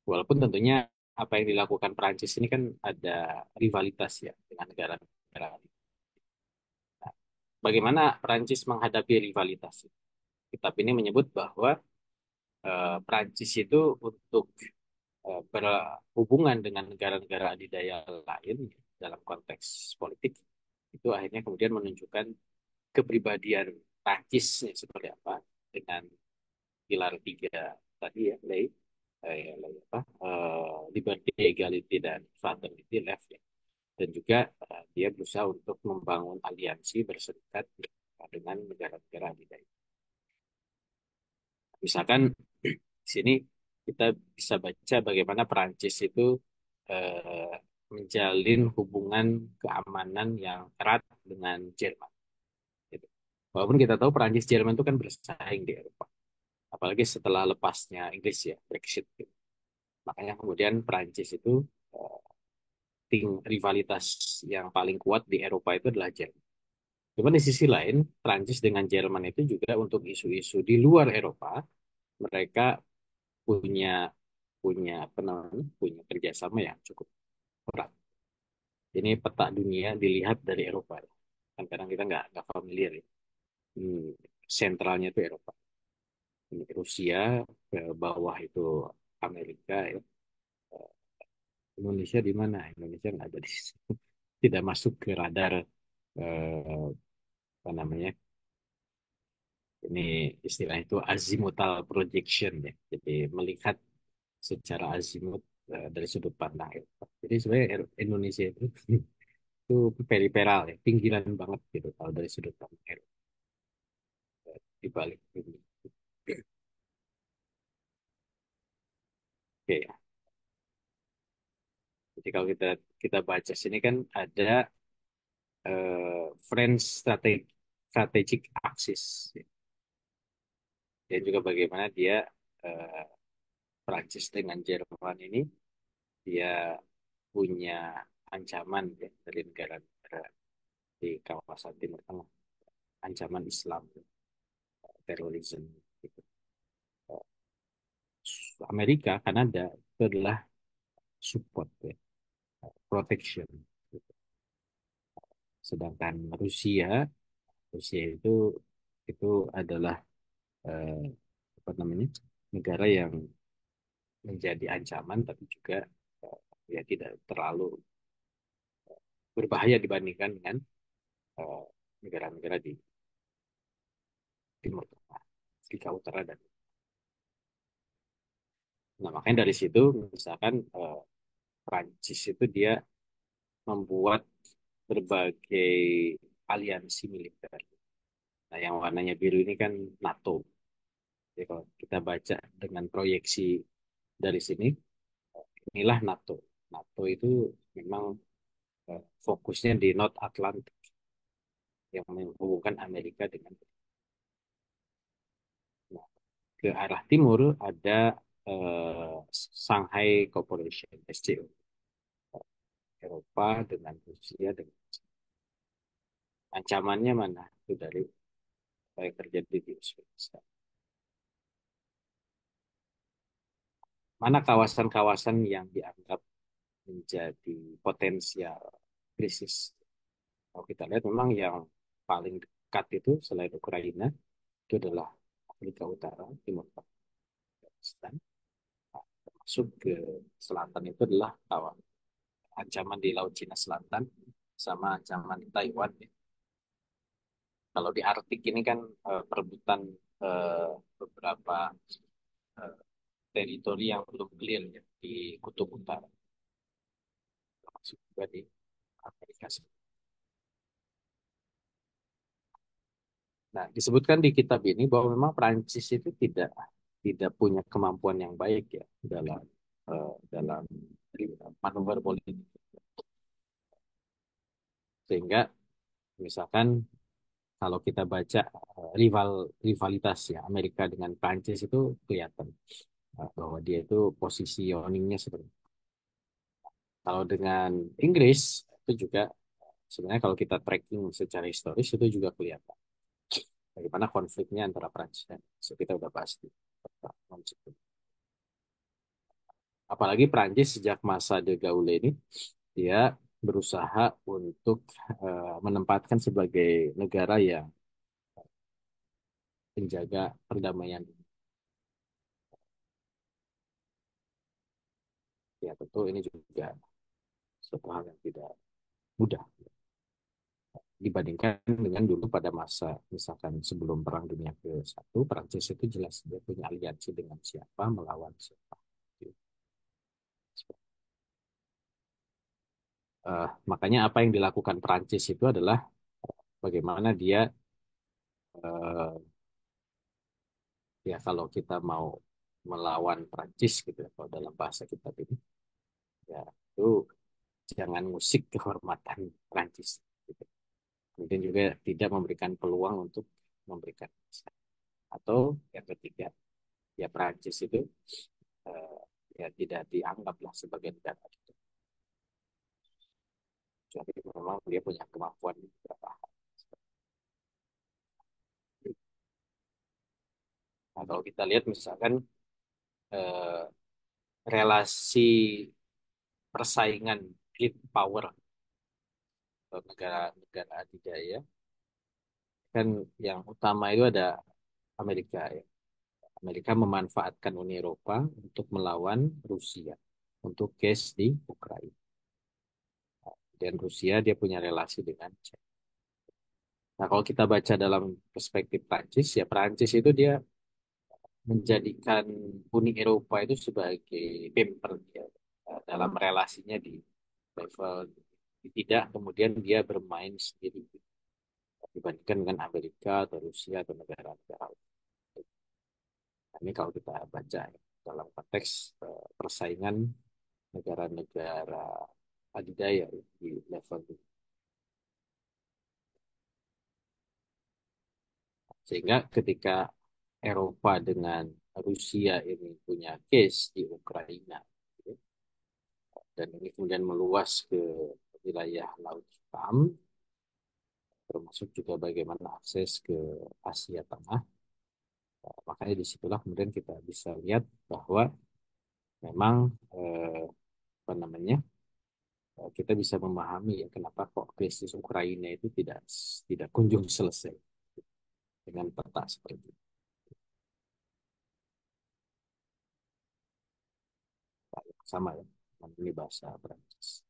Walaupun tentunya apa yang dilakukan Prancis ini kan ada rivalitas ya dengan negara-negara. Nah, bagaimana Prancis menghadapi rivalitas? Kitab ini menyebut bahwa Prancis itu untuk berhubungan dengan negara-negara adidaya lain dalam konteks politik itu akhirnya kemudian menunjukkan kepribadian Prancis seperti apa dengan pilar tiga tadi ya, liberty, equality, dan fraternity left ya. Dan juga dia berusaha untuk membangun aliansi berserikat dengan negara-negara adidaya. Misalkan di sini kita bisa baca bagaimana Perancis itu eh, menjalin hubungan keamanan yang erat dengan Jerman. Gitu. Walaupun kita tahu Perancis Jerman itu kan bersaing di Eropa, apalagi setelah lepasnya Inggris ya Brexit. Gitu. Makanya kemudian Perancis itu eh, rivalitas yang paling kuat di Eropa itu adalah Jerman. Cuma di sisi lain, Perancis dengan Jerman itu juga untuk isu-isu di luar Eropa, mereka punya punya apa namanya, punya kerjasama yang cukup erat. Ini peta dunia dilihat dari Eropa. Kan kadang kita nggak familiar ya. Hmm, sentralnya itu Eropa. Ini Rusia, ke bawah itu Amerika ya. Indonesia di mana? Indonesia nggak ada di situ. Tidak masuk ke radar eh, apa namanya? Ini istilah itu azimutal projection ya. Jadi melihat secara azimut dari sudut pandang Eropa. Jadi sebenarnya Indonesia itu periferal ya, pinggiran banget gitu kalau dari sudut pandang Eropa di balik ini. Oke ya. Jadi kalau kita kita baca sini kan ada French strategic axis ya. Dan juga bagaimana dia eh, Prancis dengan Jerman ini dia punya ancaman ya, dari negara-negara di kawasan Timur Tengah, ancaman Islam, terorisme. Gitu. Amerika, Kanada itu adalah support, ya, protection. Gitu. Sedangkan Rusia itu adalah eh, apa namanya negara yang menjadi ancaman, tapi juga ya tidak terlalu berbahaya dibandingkan dengan eh, negara-negara di Timur Tengah, Afrika Utara dan nah makanya dari situ misalkan Prancis itu dia membuat berbagai aliansi militer. Nah, yang warnanya biru ini kan NATO. Jadi kalau kita baca dengan proyeksi dari sini, inilah NATO. NATO itu memang fokusnya di North Atlantic. yang menghubungkan Amerika dengan. Nah, ke arah timur ada Shanghai Cooperation SCO, Eropa dengan Rusia dengan ancamannya mana itu dari apa yang terjadi di Uzbekistan. Mana kawasan-kawasan yang dianggap menjadi potensial krisis. Kalau kita lihat memang yang paling dekat itu selain Ukraina itu adalah Afrika Utara, Timur Pakistan, masuk ke selatan itu adalah kawan ancaman di Laut Cina Selatan sama ancaman di Taiwan. Ya. Kalau di Arktik ini kan perebutan eh, beberapa eh, teritori yang belum clear ya, di Kutub Utara, termasuk juga di Amerika Serikat. Nah, disebutkan di kitab ini bahwa memang Prancis itu tidak punya kemampuan yang baik ya dalam manuver politik. Sehingga misalkan kalau kita baca rivalitas ya Amerika dengan Prancis itu kelihatan bahwa dia itu positioningnya seperti itu. Kalau dengan Inggris itu juga sebenarnya kalau kita tracking secara historis itu juga kelihatan bagaimana konfliknya antara Prancis dan Inggris. So, kita udah bahas di pertemuan sebelumnya. Apalagi Prancis sejak masa De Gaulle ini dia berusaha untuk menempatkan sebagai negara yang penjaga perdamaian. Ya tentu ini juga suatu hal yang tidak mudah dibandingkan dengan dulu pada masa misalkan sebelum Perang Dunia ke-1, Prancis itu jelas dia punya aliansi dengan siapa, melawan siapa. Makanya apa yang dilakukan Prancis itu adalah bagaimana dia eh, ya kalau kita mau melawan Prancis gitu ya, kalau dalam bahasa kita ini ya itu jangan musik kehormatan Prancis gitu. Kemudian juga tidak memberikan peluang untuk memberikan atau yang ketiga ya Prancis itu eh, ya tidak dianggaplah sebagai negara itu. Jadi memang dia punya kemampuan di beberapa hal. Nah, kalau kita lihat misalkan eh, relasi persaingan great power negara-negara adidaya kan yang utama itu ada Amerika ya. Amerika memanfaatkan Uni Eropa untuk melawan Rusia untuk case di Ukraina. Dan Rusia dia punya relasi dengan China. Nah, kalau kita baca dalam perspektif Prancis, ya Prancis itu dia menjadikan Uni Eropa itu sebagai bemper dia dalam relasinya di level tidak kemudian dia bermain sendiri dibandingkan dengan Amerika atau Rusia atau negara-negara lain. Nah, ini kalau kita baca ya, dalam konteks persaingan negara-negara adidaya ya, di level ini. Sehingga ketika Eropa dengan Rusia ini punya case di Ukraina, gitu, dan ini kemudian meluas ke wilayah Laut Hitam, termasuk juga bagaimana akses ke Asia Tengah. Makanya disitulah kemudian kita bisa lihat bahwa memang apa namanya kita bisa memahami ya kenapa kok krisis Ukraina itu tidak tidak kunjung selesai dengan peta seperti itu. Sama ya, ini bahasa Prancis.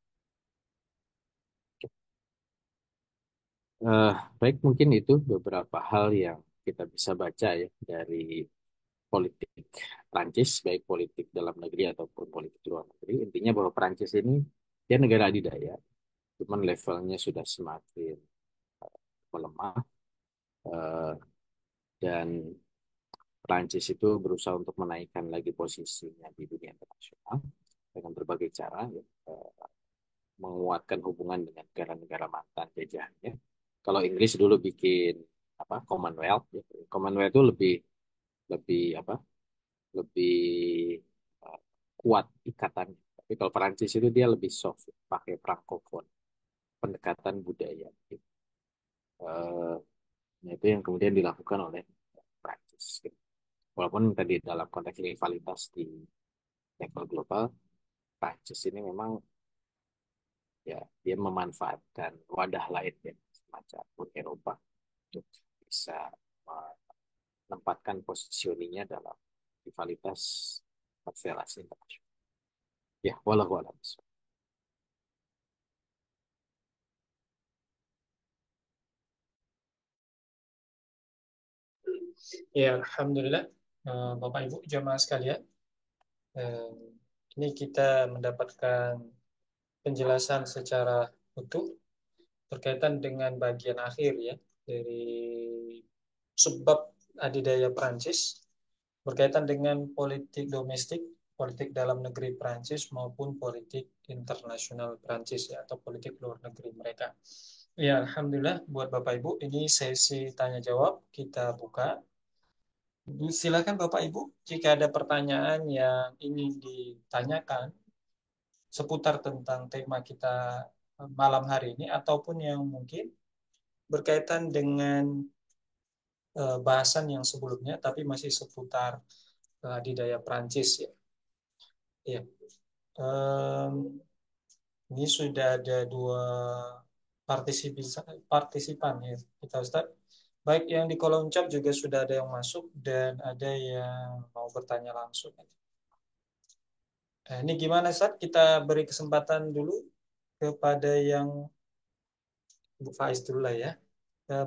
Eh, Baik, mungkin itu beberapa hal yang kita bisa baca ya dari politik Prancis, baik politik dalam negeri ataupun politik luar negeri. Intinya bahwa Prancis ini dia negara adidaya, cuman levelnya sudah semakin melemah eh, dan Prancis itu berusaha untuk menaikkan lagi posisinya di dunia internasional dengan berbagai cara, ya, menguatkan hubungan dengan negara-negara mantan jajahannya Kalau Inggris dulu bikin apa Commonwealth, ya. Commonwealth itu lebih lebih apa? Lebih uh, kuat ikatannya. Tapi kalau Perancis itu dia lebih soft, pakai Francophone, pendekatan budaya. Gitu. Eh, nah, itu yang kemudian dilakukan oleh Perancis. Gitu. Walaupun tadi dalam konteks rivalitas di level global, Perancis ini memang ya dia memanfaatkan wadah lain ya semacam Uni Eropa untuk bisa menempatkan positioningnya dalam rivalitas konstelasi internasional. Ya, walau alam. Ya, Alhamdulillah, Bapak Ibu jamaah sekalian, eh, ini kita mendapatkan penjelasan secara utuh berkaitan dengan bagian akhir ya dari sebab adidaya Prancis berkaitan dengan politik domestik, politik dalam negeri Prancis maupun politik internasional Prancis ya atau politik luar negeri mereka. Ya, Alhamdulillah buat Bapak Ibu, ini sesi tanya jawab kita buka. Silakan Bapak Ibu, jika ada pertanyaan yang ingin ditanyakan seputar tentang tema kita malam hari ini ataupun yang mungkin berkaitan dengan bahasan yang sebelumnya tapi masih seputar adidaya Prancis ya. Ya. Em, ini sudah ada dua partisipan ya kita Ustaz. Baik yang di kolom chat juga sudah ada yang masuk dan ada yang mau bertanya langsung. Ini gimana Ustaz? Kita beri kesempatan dulu kepada yang Ibu Faiz dulu lah ya.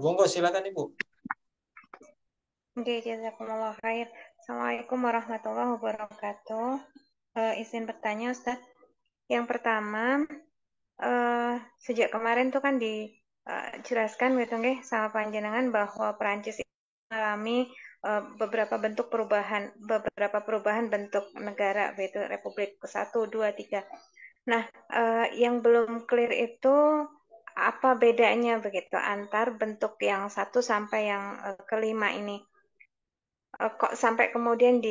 Monggo silakan Ibu. Oke, jazakumullah khair. Assalamualaikum warahmatullahi wabarakatuh. Izin bertanya, Ustaz. Yang pertama, sejak kemarin tuh kan dijelaskan gitu nggih sama panjenengan bahwa Perancis itu mengalami beberapa perubahan bentuk negara, yaitu Republik ke-1, 2, 3. Nah, yang belum clear itu apa bedanya begitu antar bentuk yang satu sampai yang kelima ini? Kok sampai kemudian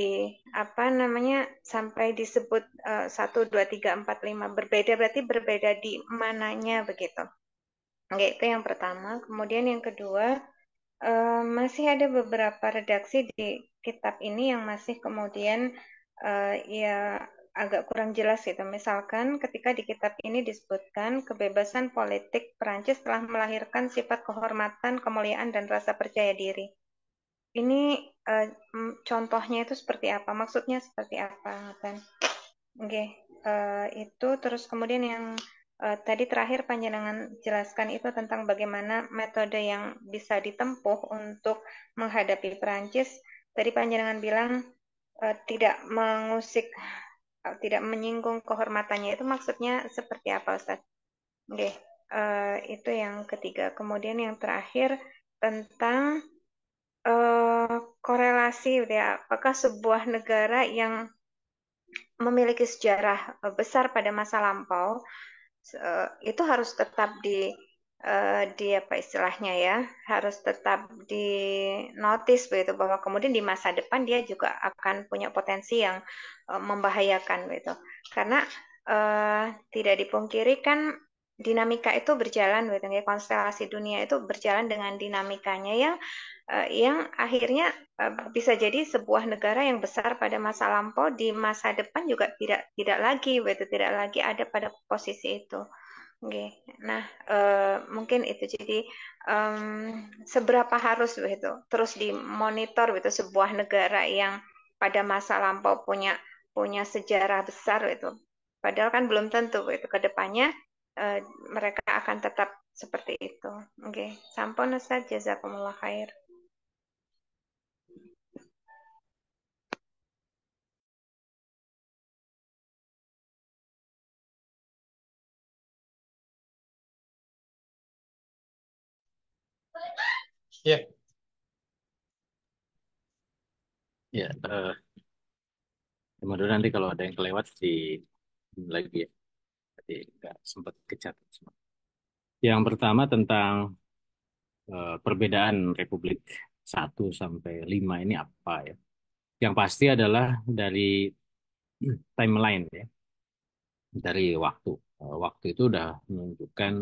apa namanya sampai disebut 1, 2, 3, 4, 5 berbeda, berarti berbeda di mananya begitu. Oke, itu yang pertama. Kemudian yang kedua, masih ada beberapa redaksi di kitab ini yang masih kemudian ya agak kurang jelas gitu. Misalkan ketika di kitab ini disebutkan kebebasan politik Perancis telah melahirkan sifat kehormatan, kemuliaan, dan rasa percaya diri. Ini contohnya itu seperti apa? Maksudnya seperti apa, kan? Oke, itu terus kemudian yang tadi terakhir panjenengan jelaskan itu tentang bagaimana metode yang bisa ditempuh untuk menghadapi Perancis. Tadi panjenengan bilang tidak mengusik, tidak menyinggung kehormatannya. Itu maksudnya seperti apa, Ustaz? Oke, itu yang ketiga. Kemudian yang terakhir tentang korelasi gitu ya, apakah sebuah negara yang memiliki sejarah besar pada masa lampau itu harus tetap di apa istilahnya ya, harus tetap di notice begitu bahwa kemudian di masa depan dia juga akan punya potensi yang membahayakan gitu. Karena tidak dipungkiri kan dinamika itu berjalan gitu ya, konstelasi dunia itu berjalan dengan dinamikanya yang akhirnya bisa jadi sebuah negara yang besar pada masa lampau di masa depan juga tidak lagi begitu, tidak lagi ada pada posisi itu. Oke. Nah, mungkin itu jadi seberapa harus begitu terus dimonitor gitu sebuah negara yang pada masa lampau punya punya sejarah besar itu. Padahal kan belum tentu itu ke depannya eh, mereka akan tetap seperti itu. Oke, sampun Ustaz, jazakumullah khair. Ya, Ya, kemudian nanti kalau ada yang kelewat di lagi ya, jadi nggak sempat kecatat semua. Yang pertama tentang perbedaan Republik 1 sampai 5 ini apa ya? Yang pasti adalah dari timeline ya, dari waktu. Waktu itu udah menunjukkan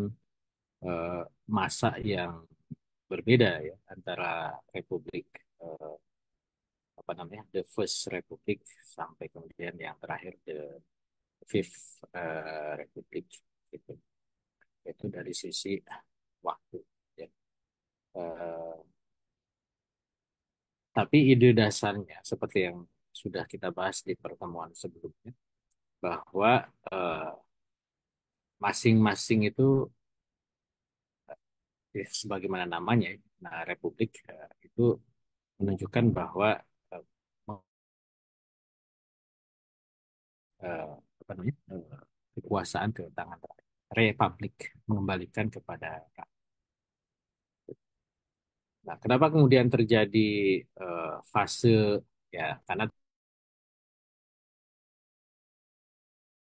eh, masa yang berbeda ya antara Republik eh, apa namanya the First Republic sampai kemudian yang terakhir the Fifth Republic gitu. Itu dari sisi waktu ya. Eh, tapi ide dasarnya seperti yang sudah kita bahas di pertemuan sebelumnya bahwa eh, masing-masing itu ya, sebagaimana namanya, nah Republik itu menunjukkan bahwa eh, eh, apa namanya kekuasaan ke tangan rakyat. Republik mengembalikan kepada rakyat. Nah, kenapa kemudian terjadi fase ya karena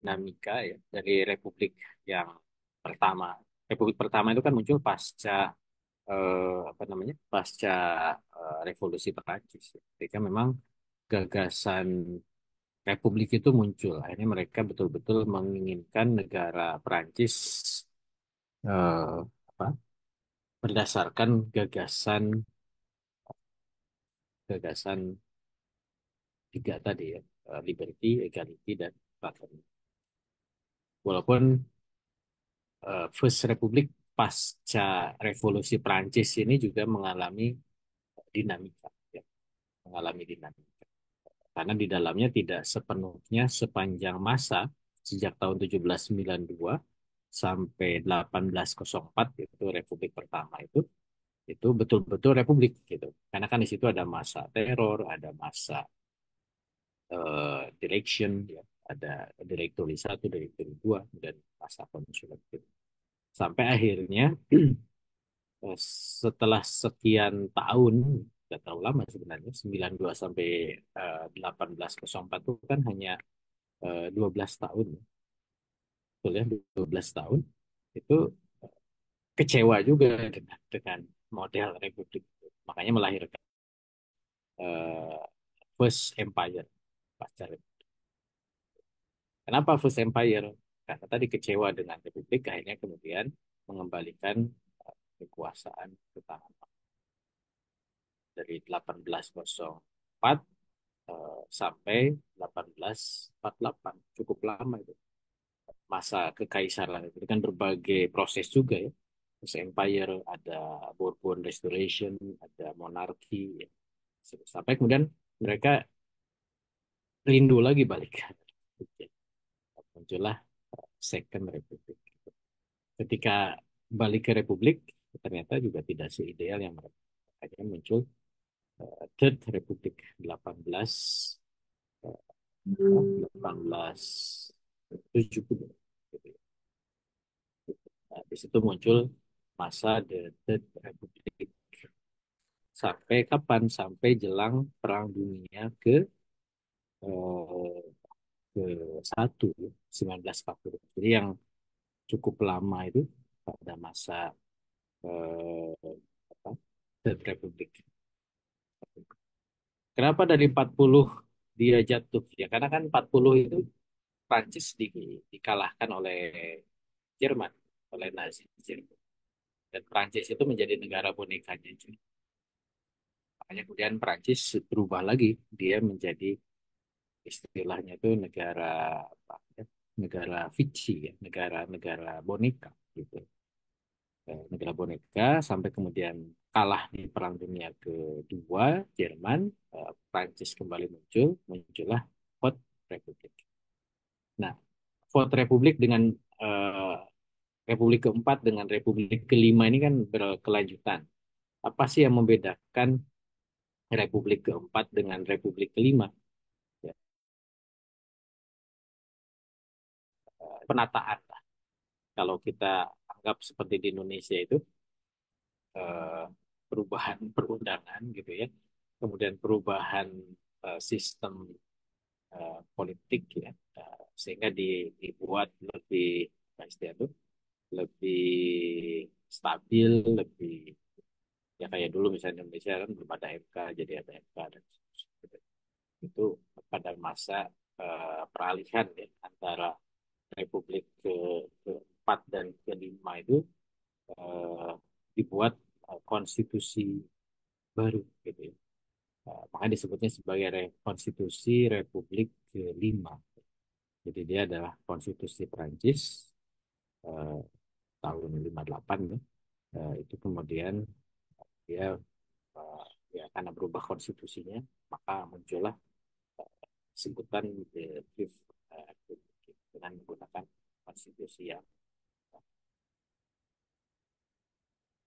dinamika ya dari Republik yang pertama. Republik pertama itu kan muncul pasca apa namanya pasca Revolusi Perancis. Ketika memang gagasan Republik itu muncul, akhirnya mereka betul-betul menginginkan negara Perancis apa berdasarkan gagasan tiga tadi ya, liberty, equality, dan fraternity. Walaupun First Republic pasca Revolusi Prancis ini juga mengalami dinamika, ya, mengalami dinamika. Karena di dalamnya tidak sepenuhnya sepanjang masa sejak tahun 1792 sampai 1804 itu Republik pertama itu betul-betul republik gitu. Karena kan di situ ada masa teror, ada masa direction, ya, ada direktori satu, direktori dua, dan masa konsulat gitu. Sampai akhirnya eh, setelah sekian tahun, tidak terlalu lama sebenarnya, 92 sampai 1804 itu kan hanya 12 tahun, betul ya, 12 tahun, itu kecewa juga dengan model republik. Makanya melahirkan eh, First Empire pasca Republik. Kenapa First Empire? Karena tadi kecewa dengan republik, akhirnya kemudian mengembalikan kekuasaan ke tangan dari 1804 sampai 1848, cukup lama itu masa kekaisaran itu kan berbagai proses juga ya. Terus Empire, ada Bourbon Restoration, ada monarki ya. Sampai kemudian mereka rindu lagi balik muncullah Second Republic. Ketika balik ke Republik ternyata juga tidak seideal yang mereka. Akhirnya muncul Third Republic 18 1870 gitu ya. Nah, di situ muncul masa The Third Republic sampai kapan? Sampai jelang Perang Dunia eh, ke satu 1940. Jadi yang cukup lama itu pada masa apa, Third Republic. Kenapa dari 40 dia jatuh? Ya karena kan 40 itu Prancis dikalahkan oleh Jerman, oleh Nazi Jerman. Dan Prancis itu menjadi negara bonekanya. Makanya kemudian Prancis berubah lagi, dia menjadi istilahnya itu negara apa ya? Negara Vichy ya, negara-negara boneka gitu. Negara boneka sampai kemudian kalah di Perang Dunia Kedua, Jerman, Prancis kembali muncullah Fourth Republic. Nah, Fourth Republic dengan eh, Republik keempat dengan Republik kelima ini kan berkelanjutan. Apa sih yang membedakan Republik keempat dengan Republik kelima? Ya, penataan lah. Kalau kita anggap seperti di Indonesia itu eh, perubahan perundangan gitu ya, kemudian perubahan sistem politik ya, sehingga dibuat lebih apa istilahnya itu lebih stabil, lebih Ya kayak dulu misalnya Indonesia kan belum ada MK, jadi ada MK dan seterusnya. Itu pada masa peralihan ya, antara Republik keempat dan kelima itu eh, dibuat konstitusi baru gitu ya. Makanya disebutnya sebagai konstitusi Republik kelima. Jadi dia adalah konstitusi Prancis eh, tahun 58 ya. Itu kemudian dia eh, ya karena berubah konstitusinya maka muncullah sebutan the Fifth Republic dengan menggunakan konstitusi yang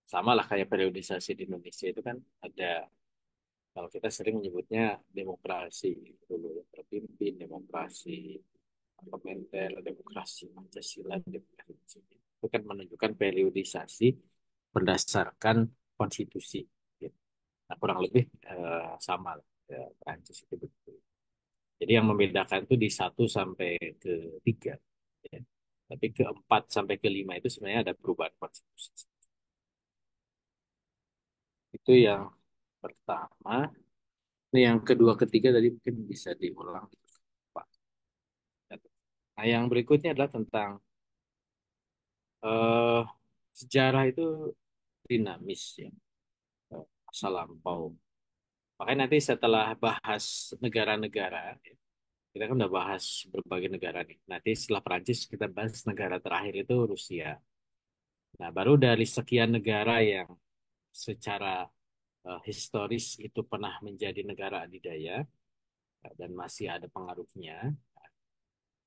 sama lah kayak periodisasi di Indonesia itu kan ada, kalau kita sering menyebutnya demokrasi dulu ya, terpimpin, demokrasi parlementer, demokrasi Pancasila, demokrasi itu kan menunjukkan periodisasi berdasarkan konstitusi gitu. Nah, kurang lebih sama lah, Prancis itu betul. Jadi yang membedakan itu di 1 sampai ke 3. Ya. Tapi ke 4 sampai ke 5 itu sebenarnya ada perubahan konstitusi. Itu yang pertama. Ini yang kedua, ketiga tadi mungkin bisa diulang, Pak. Nah, yang berikutnya adalah tentang eh, sejarah itu dinamis ya, masa lampau. Makanya nanti setelah bahas negara-negara, ya, kita kan udah bahas berbagai negara nih. Nanti setelah Perancis kita bahas negara terakhir itu Rusia. Nah, baru dari sekian negara yang secara historis itu pernah menjadi negara adidaya dan masih ada pengaruhnya.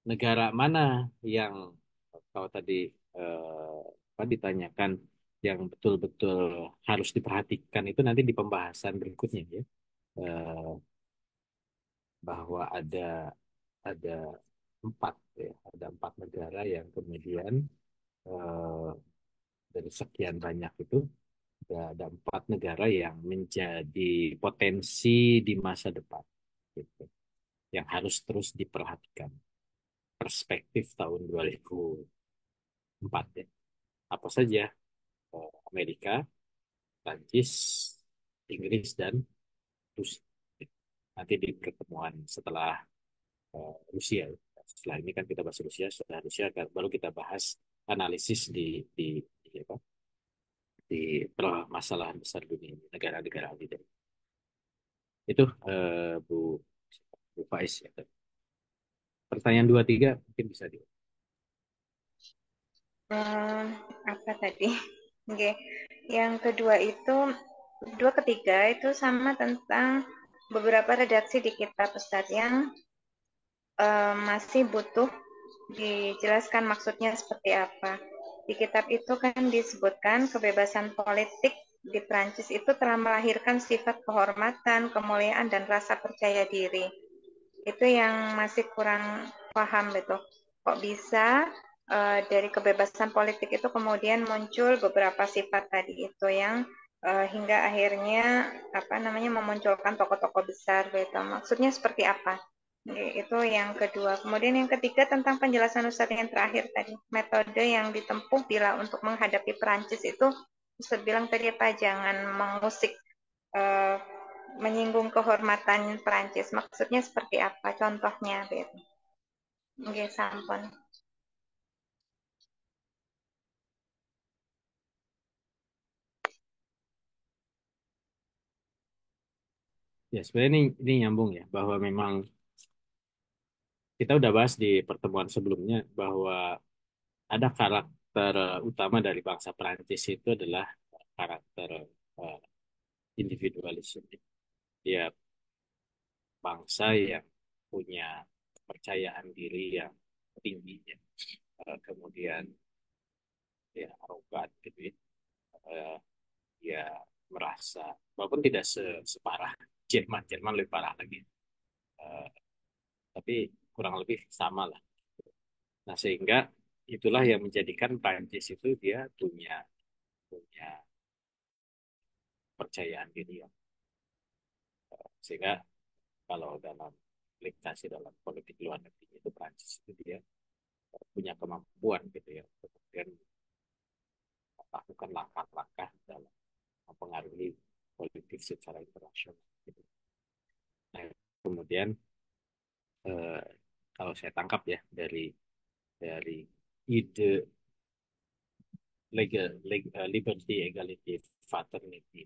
Negara mana yang kalau tadi apa ditanyakan yang betul-betul harus diperhatikan itu nanti di pembahasan berikutnya ya. Eh, bahwa ada 4 ya, ada 4 negara yang kemudian eh, dari sekian banyak itu ada 4 negara yang menjadi potensi di masa depan gitu, yang harus terus diperhatikan. Perspektif tahun 2004 ya. Apa saja? Amerika, Prancis, Inggris, dan Rusia. Nanti di pertemuan setelah Rusia. Setelah ini kan kita bahas Rusia, setelah Rusia baru kita bahas analisis di apa? Di permasalahan besar dunia ini, negara-negara adidaya. Itu Bu Faiz ya. Pertanyaan 2 3 mungkin bisa di. Hmm, apa tadi? Oke. Yang kedua itu, dua ketiga itu sama tentang beberapa redaksi di kitab Ustadz yang masih butuh dijelaskan maksudnya seperti apa. Di kitab itu kan disebutkan kebebasan politik di Prancis itu telah melahirkan sifat kehormatan, kemuliaan, dan rasa percaya diri. Itu yang masih kurang paham gitu. Kok bisa dari kebebasan politik itu kemudian muncul beberapa sifat tadi itu yang hingga akhirnya apa namanya memunculkan tokoh-tokoh besar gitu. Maksudnya seperti apa? Itu yang kedua. Kemudian yang ketiga tentang penjelasan Ustadz yang terakhir tadi. Metode yang ditempuh bila untuk menghadapi Perancis itu Ustadz bilang tadi apa? Jangan mengusik, eh, menyinggung kehormatan Perancis. Maksudnya seperti apa? Contohnya, Bet. Oke, sampun. Ya, sebenarnya ini nyambung ya, bahwa memang kita udah bahas di pertemuan sebelumnya bahwa ada karakter utama dari bangsa Perancis itu adalah karakter uh, individualisme. Dia bangsa yang punya kepercayaan diri yang tinggi ya. Kemudian ya arogan gitu ya. Eh, Dia merasa walaupun tidak separah Jerman, Jerman lebih parah lagi. Eh, tapi kurang lebih sama lah. Nah, sehingga itulah yang menjadikan Prancis itu dia punya punya percayaan diri yang sehingga kalau dalam aplikasi dalam politik luar negeri itu Prancis itu dia punya kemampuan gitu ya untuk kemudian melakukan langkah-langkah dalam mempengaruhi politik secara internasional. Gitu. Nah, kemudian eh, kalau saya tangkap ya dari ide liberty, equality, fraternity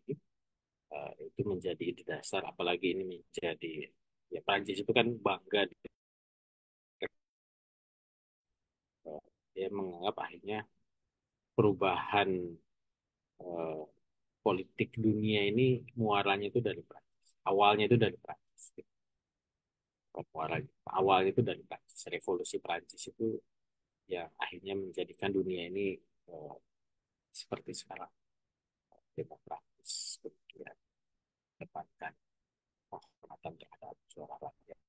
itu menjadi ide dasar, apalagi ini menjadi ya Prancis itu kan bangga dia menganggap akhirnya perubahan eh, politik dunia ini muaranya itu dari Prancis, awalnya itu dari Prancis. Awalnya itu dari Prancis, revolusi Prancis itu yang akhirnya menjadikan dunia ini eh, seperti sekarang, demokratis, kemudian mendapatkan penghormatan terhadap suara rakyat.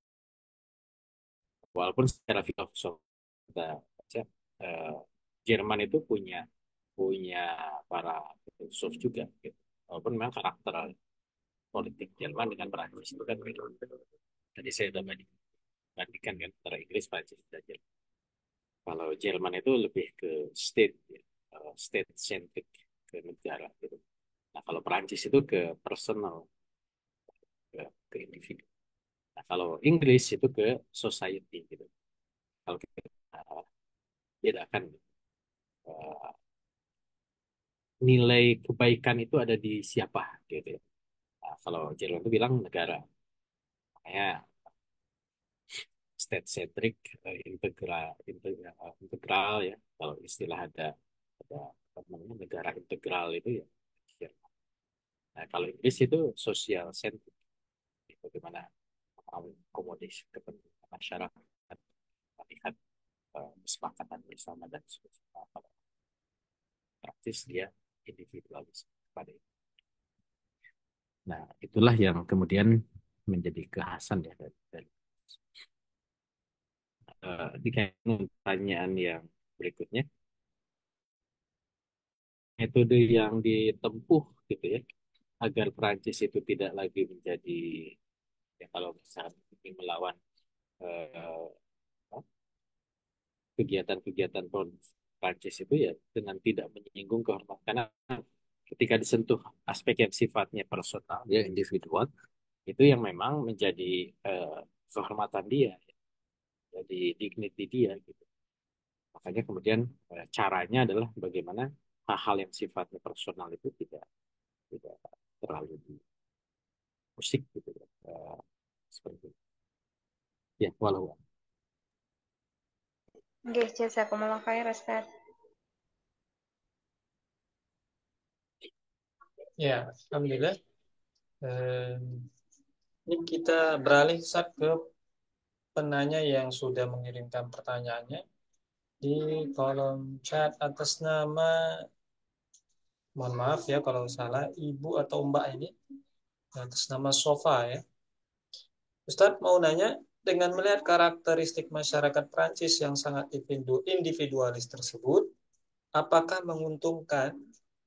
Walaupun secara filosofi kita baca, eh, Jerman itu punya punya para filsuf juga, gitu. Walaupun memang karakter politik Jerman dengan Prancis itu kan beda. Tadi saya sudah bandingkan kan antara Inggris, Prancis, dan Jerman. Kalau Jerman itu lebih ke state, ya, state centric, ke negara gitu. Nah, kalau Prancis itu ke personal, ke individu. Nah, kalau Inggris itu ke society gitu. Kalau kita bedakan uh, nilai kebaikan itu ada di siapa gitu ya. Nah, kalau Jerman itu bilang negara, makanya state centric, integral ya. Kalau istilah ada apa namanya negara integral itu ya Jerman. Nah, kalau Inggris itu social centric, bagaimana mengakomodir kepentingan masyarakat, melihat kesepakatan bersama dan seterusnya. Praktis dia individualis pada itu. Nah, itulah yang kemudian menjadi kekhasan ya dari pertanyaan yang berikutnya, metode yang ditempuh gitu ya agar Prancis itu tidak lagi menjadi ya kalau misalnya ingin melawan eh, kegiatan-kegiatan Prancis itu ya dengan tidak menyinggung kehormatan, karena ketika disentuh aspek yang sifatnya personal ya individual itu yang memang menjadi eh, kehormatan dia, jadi dignity dia gitu. Makanya kemudian caranya adalah bagaimana hal-hal yang sifatnya personal itu tidak terlalu dimusik gitu ya. Seperti itu. Ya, walau Nggih, jazakumullah khair Ustaz. Ya, alhamdulillah. Ini kita beralih Ustaz ke penanya yang sudah mengirimkan pertanyaannya di kolom chat atas nama, mohon maaf ya kalau salah, Ibu atau Mbak ini atas nama Sofa ya. Ustadz mau nanya, dengan melihat karakteristik masyarakat Prancis yang sangat individualis tersebut, apakah menguntungkan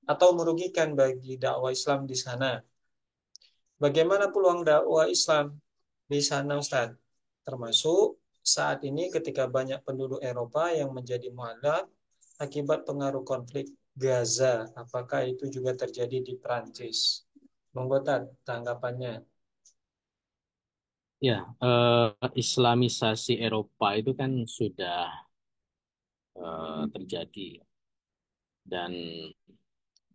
atau merugikan bagi dakwah Islam di sana? Bagaimana peluang dakwah Islam di sana, Ustadz? Termasuk saat ini ketika banyak penduduk Eropa yang menjadi mualaf akibat pengaruh konflik Gaza. Apakah itu juga terjadi di Prancis? Monggo, tanggapannya. ya, Islamisasi Eropa itu kan sudah terjadi dan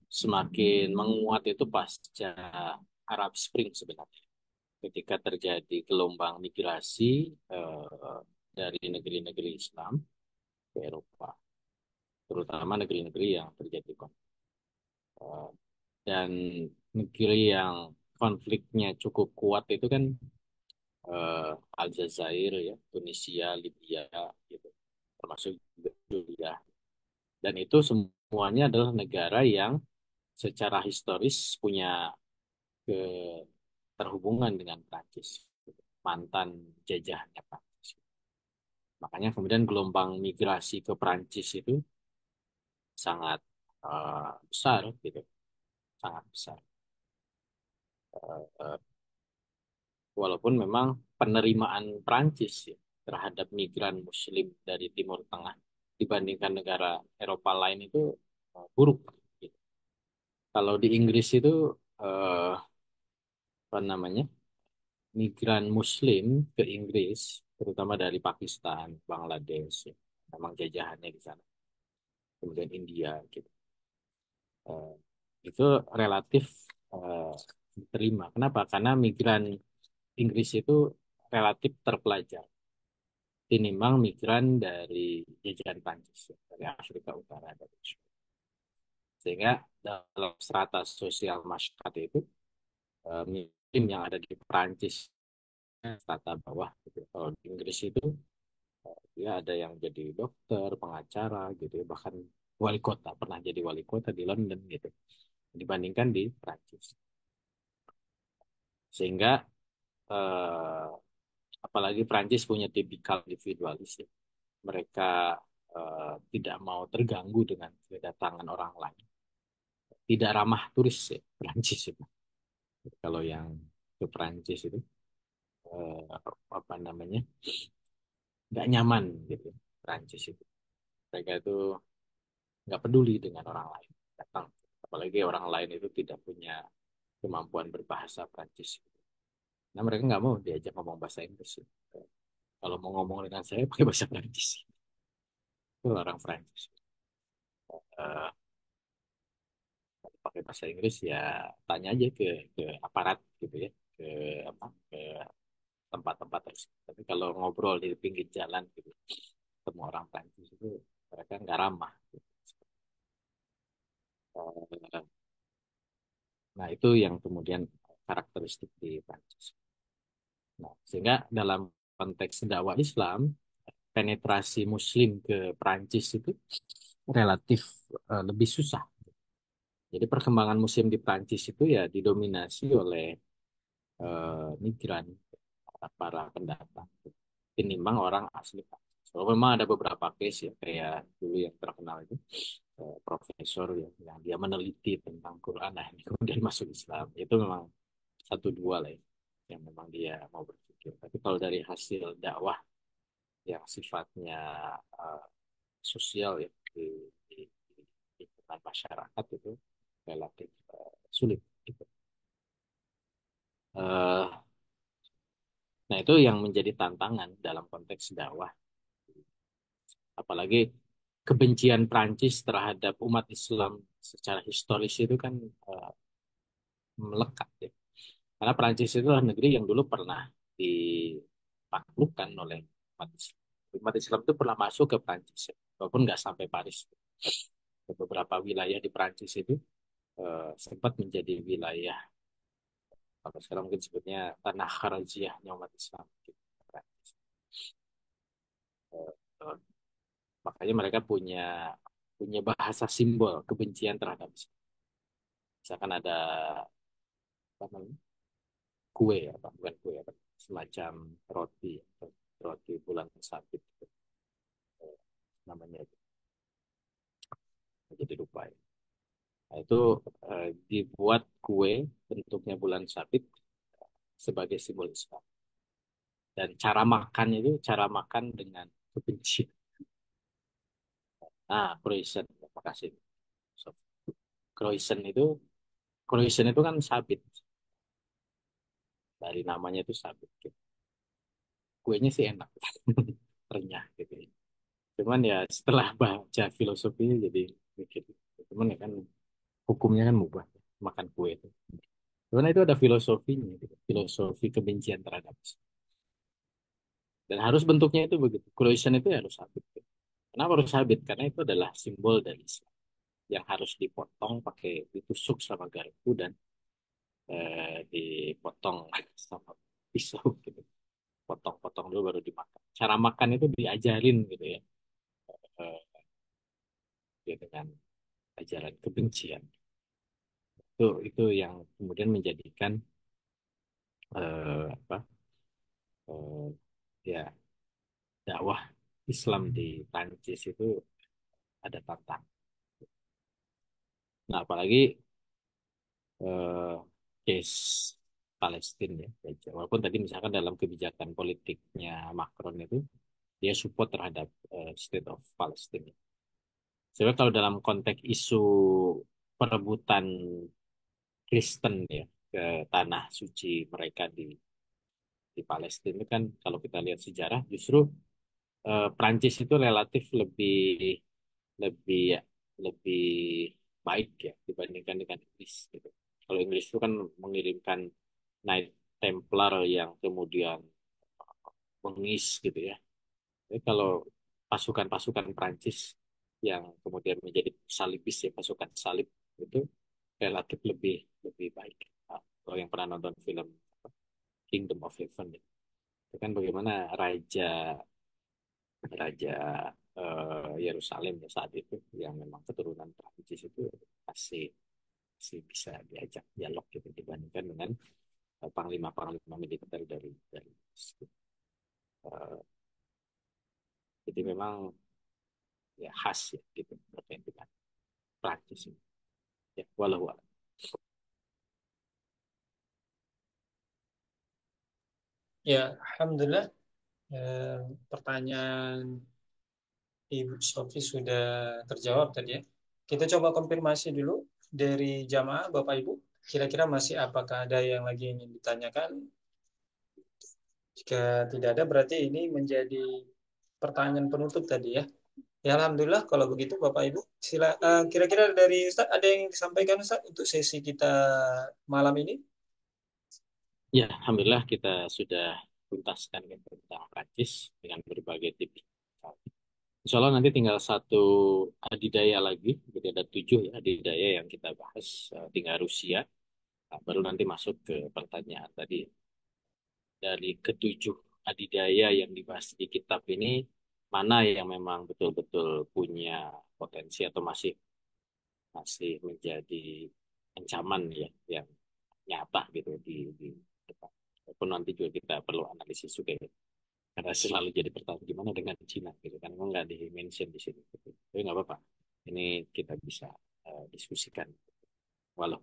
semakin menguat itu pasca Arab Spring sebenarnya. Ketika terjadi gelombang migrasi dari negeri-negeri Islam ke Eropa, terutama negeri-negeri yang terjadi konflik. Eh, dan negeri yang konfliknya cukup kuat itu kan Aljazair ya, Tunisia, Libya gitu, termasuk juga Suriah. Dan itu semuanya adalah negara yang secara historis punya keterhubungan dengan Prancis, mantan jajahannya Prancis. Makanya kemudian gelombang migrasi ke Prancis itu sangat besar gitu, sangat besar. Eh, Walaupun memang penerimaan Prancis ya, terhadap migran Muslim dari Timur Tengah dibandingkan negara Eropa lain itu buruk gitu. Kalau di Inggris itu eh, apa namanya, migran Muslim ke Inggris, terutama dari Pakistan, Bangladesh, ya. Memang jajahannya di sana. Kemudian India, gitu. Eh, itu relatif eh, diterima. Kenapa? Karena migran Inggris itu relatif terpelajar tinimbang migran dari jajahan Prancis, ya, dari Afrika Utara, dari sehingga dalam strata sosial masyarakat itu Muslim yang ada di Prancis strata bawah gitu. Kalau di Inggris itu dia ada yang jadi dokter, pengacara gitu ya, bahkan wali kota, pernah jadi wali kota di London gitu dibandingkan di Prancis. Sehingga eh, apalagi Prancis punya tipikal individualis ya. Mereka tidak mau terganggu dengan kedatangan orang lain. Tidak ramah turis ya Prancis itu. Kalau yang ke Prancis itu apa namanya, nggak nyaman gitu Prancis itu. Mereka itu nggak peduli dengan orang lain datang, apalagi orang lain itu tidak punya kemampuan berbahasa Prancis. Nah mereka nggak mau diajak ngomong bahasa Inggris. Kalau mau ngomong dengan saya pakai bahasa Prancis. Itu orang Prancis. Eh, Pakai bahasa Inggris ya tanya aja ke aparat gitu ya, ke apa, ke tempat-tempat tersebut. Tapi kalau ngobrol di pinggir jalan gitu, ketemu orang Prancis itu mereka nggak ramah. Gitu. Eh, Nah itu yang kemudian karakteristik di Prancis. Nah, sehingga dalam konteks dakwah Islam, penetrasi Muslim ke Prancis itu relatif lebih susah. Jadi perkembangan Muslim di Prancis itu ya didominasi oleh migran, para pendatang, tinimbang orang asli Prancis. Kalau memang ada beberapa case ya, kayak dulu yang terkenal itu profesor yang dia meneliti tentang Quran, nah ini kemudian masuk Islam, itu memang satu dua lah ya, yang memang dia mau berpikir. Tapi kalau dari hasil dakwah yang sifatnya uh, sosial ya di, di tengah masyarakat itu relatif sulit gitu. Uh, nah itu yang menjadi tantangan dalam konteks dakwah, apalagi kebencian Prancis terhadap umat Islam secara historis itu kan uh, melekat ya. Karena Prancis itu adalah negeri yang dulu pernah ditaklukkan oleh umat Islam. Umat Islam itu pernah masuk ke Prancis, ya, walaupun nggak sampai Paris. Ke beberapa wilayah di Prancis itu sempat menjadi wilayah, kalau sekarang mungkin sebutnya tanah kharajiahnya umat Islam. Gitu. Eh, Makanya mereka punya punya bahasa simbol kebencian terhadap Islam. Misalkan ada apa namanya, kue apa bukan kue apa semacam roti, roti bulan sabit gitu, namanya itu jadi lupa ya. Nah, itu dibuat kue bentuknya bulan sabit sebagai simbol Islam, dan cara makan itu cara makan dengan kebencian. Nah croissant, terima kasih. So, croissant itu croissant itu kan sabit, dari namanya itu sabit gitu. Kuenya sih enak renyah gitu ya. Cuman ya setelah baca filosofinya jadi mikir, cuman ya kan hukumnya kan mubah makan kue itu. Cuman itu ada filosofinya, gitu. Filosofi kebencian terhadap Islam. Dan harus bentuknya itu begitu. Croissant itu harus sabit. Gitu. Kenapa harus sabit? Karena itu adalah simbol dari Islam yang harus dipotong pakai ditusuk sama garpu dan dipotong sama pisau gitu. Potong-potong dulu baru dimakan. Cara makan itu diajarin gitu ya, ya dengan ajaran kebencian. Itu yang kemudian menjadikan apa ya dakwah Islam di Prancis itu ada tantangan. Nah, apalagi eh, case Palestina ya. Walaupun tadi misalkan dalam kebijakan politiknya Macron itu dia support terhadap State of Palestine. Sebenarnya kalau dalam konteks isu perebutan Kristen ya ke tanah suci mereka di Palestina itu kan kalau kita lihat sejarah justru Prancis itu relatif lebih lebih lebih baik ya dibandingkan dengan Inggris gitu. Kalau Inggris itu kan mengirimkan Knight Templar yang kemudian bengis gitu ya. Jadi kalau pasukan-pasukan Prancis yang kemudian menjadi salibis ya pasukan salib itu relatif lebih lebih baik. Nah, kalau yang pernah nonton film Kingdom of Heaven ya, itu kan bagaimana raja raja Yerusalem ya saat itu yang memang keturunan Prancis itu masih masih bisa diajak dialog gitu dibandingkan dengan panglima-panglima militer dari eh, jadi memang ya khas ya gitu terkait dengan Prancis ini. Ya walau Ya, Alhamdulillah. Eh, Pertanyaan Ibu Sofi sudah terjawab tadi ya. Kita coba konfirmasi dulu dari jamaah Bapak Ibu. Kira-kira masih apakah ada yang lagi ingin ditanyakan? Jika tidak ada, berarti ini menjadi pertanyaan penutup tadi ya. Ya, Alhamdulillah kalau begitu Bapak Ibu. Kira-kira dari Ustaz ada yang disampaikan Ustaz untuk sesi kita malam ini? ya alhamdulillah kita sudah tuntaskan ya tentang Prancis dengan berbagai tips. Insya Allah nanti tinggal satu adidaya lagi, jadi ada 7 ya adidaya yang kita bahas, tinggal Rusia. Nah, baru nanti masuk ke pertanyaan tadi. Dari ketujuh adidaya yang dibahas di kitab ini, mana yang memang betul-betul punya potensi atau masih masih menjadi ancaman ya yang nyata gitu di depan. Walaupun nanti juga kita perlu analisis juga ya. Karena selalu jadi pertanyaan gimana dengan Cina gitu kan, emang nggak di mention di sini gitu. Tapi nggak apa-apa, ini kita bisa diskusikan walau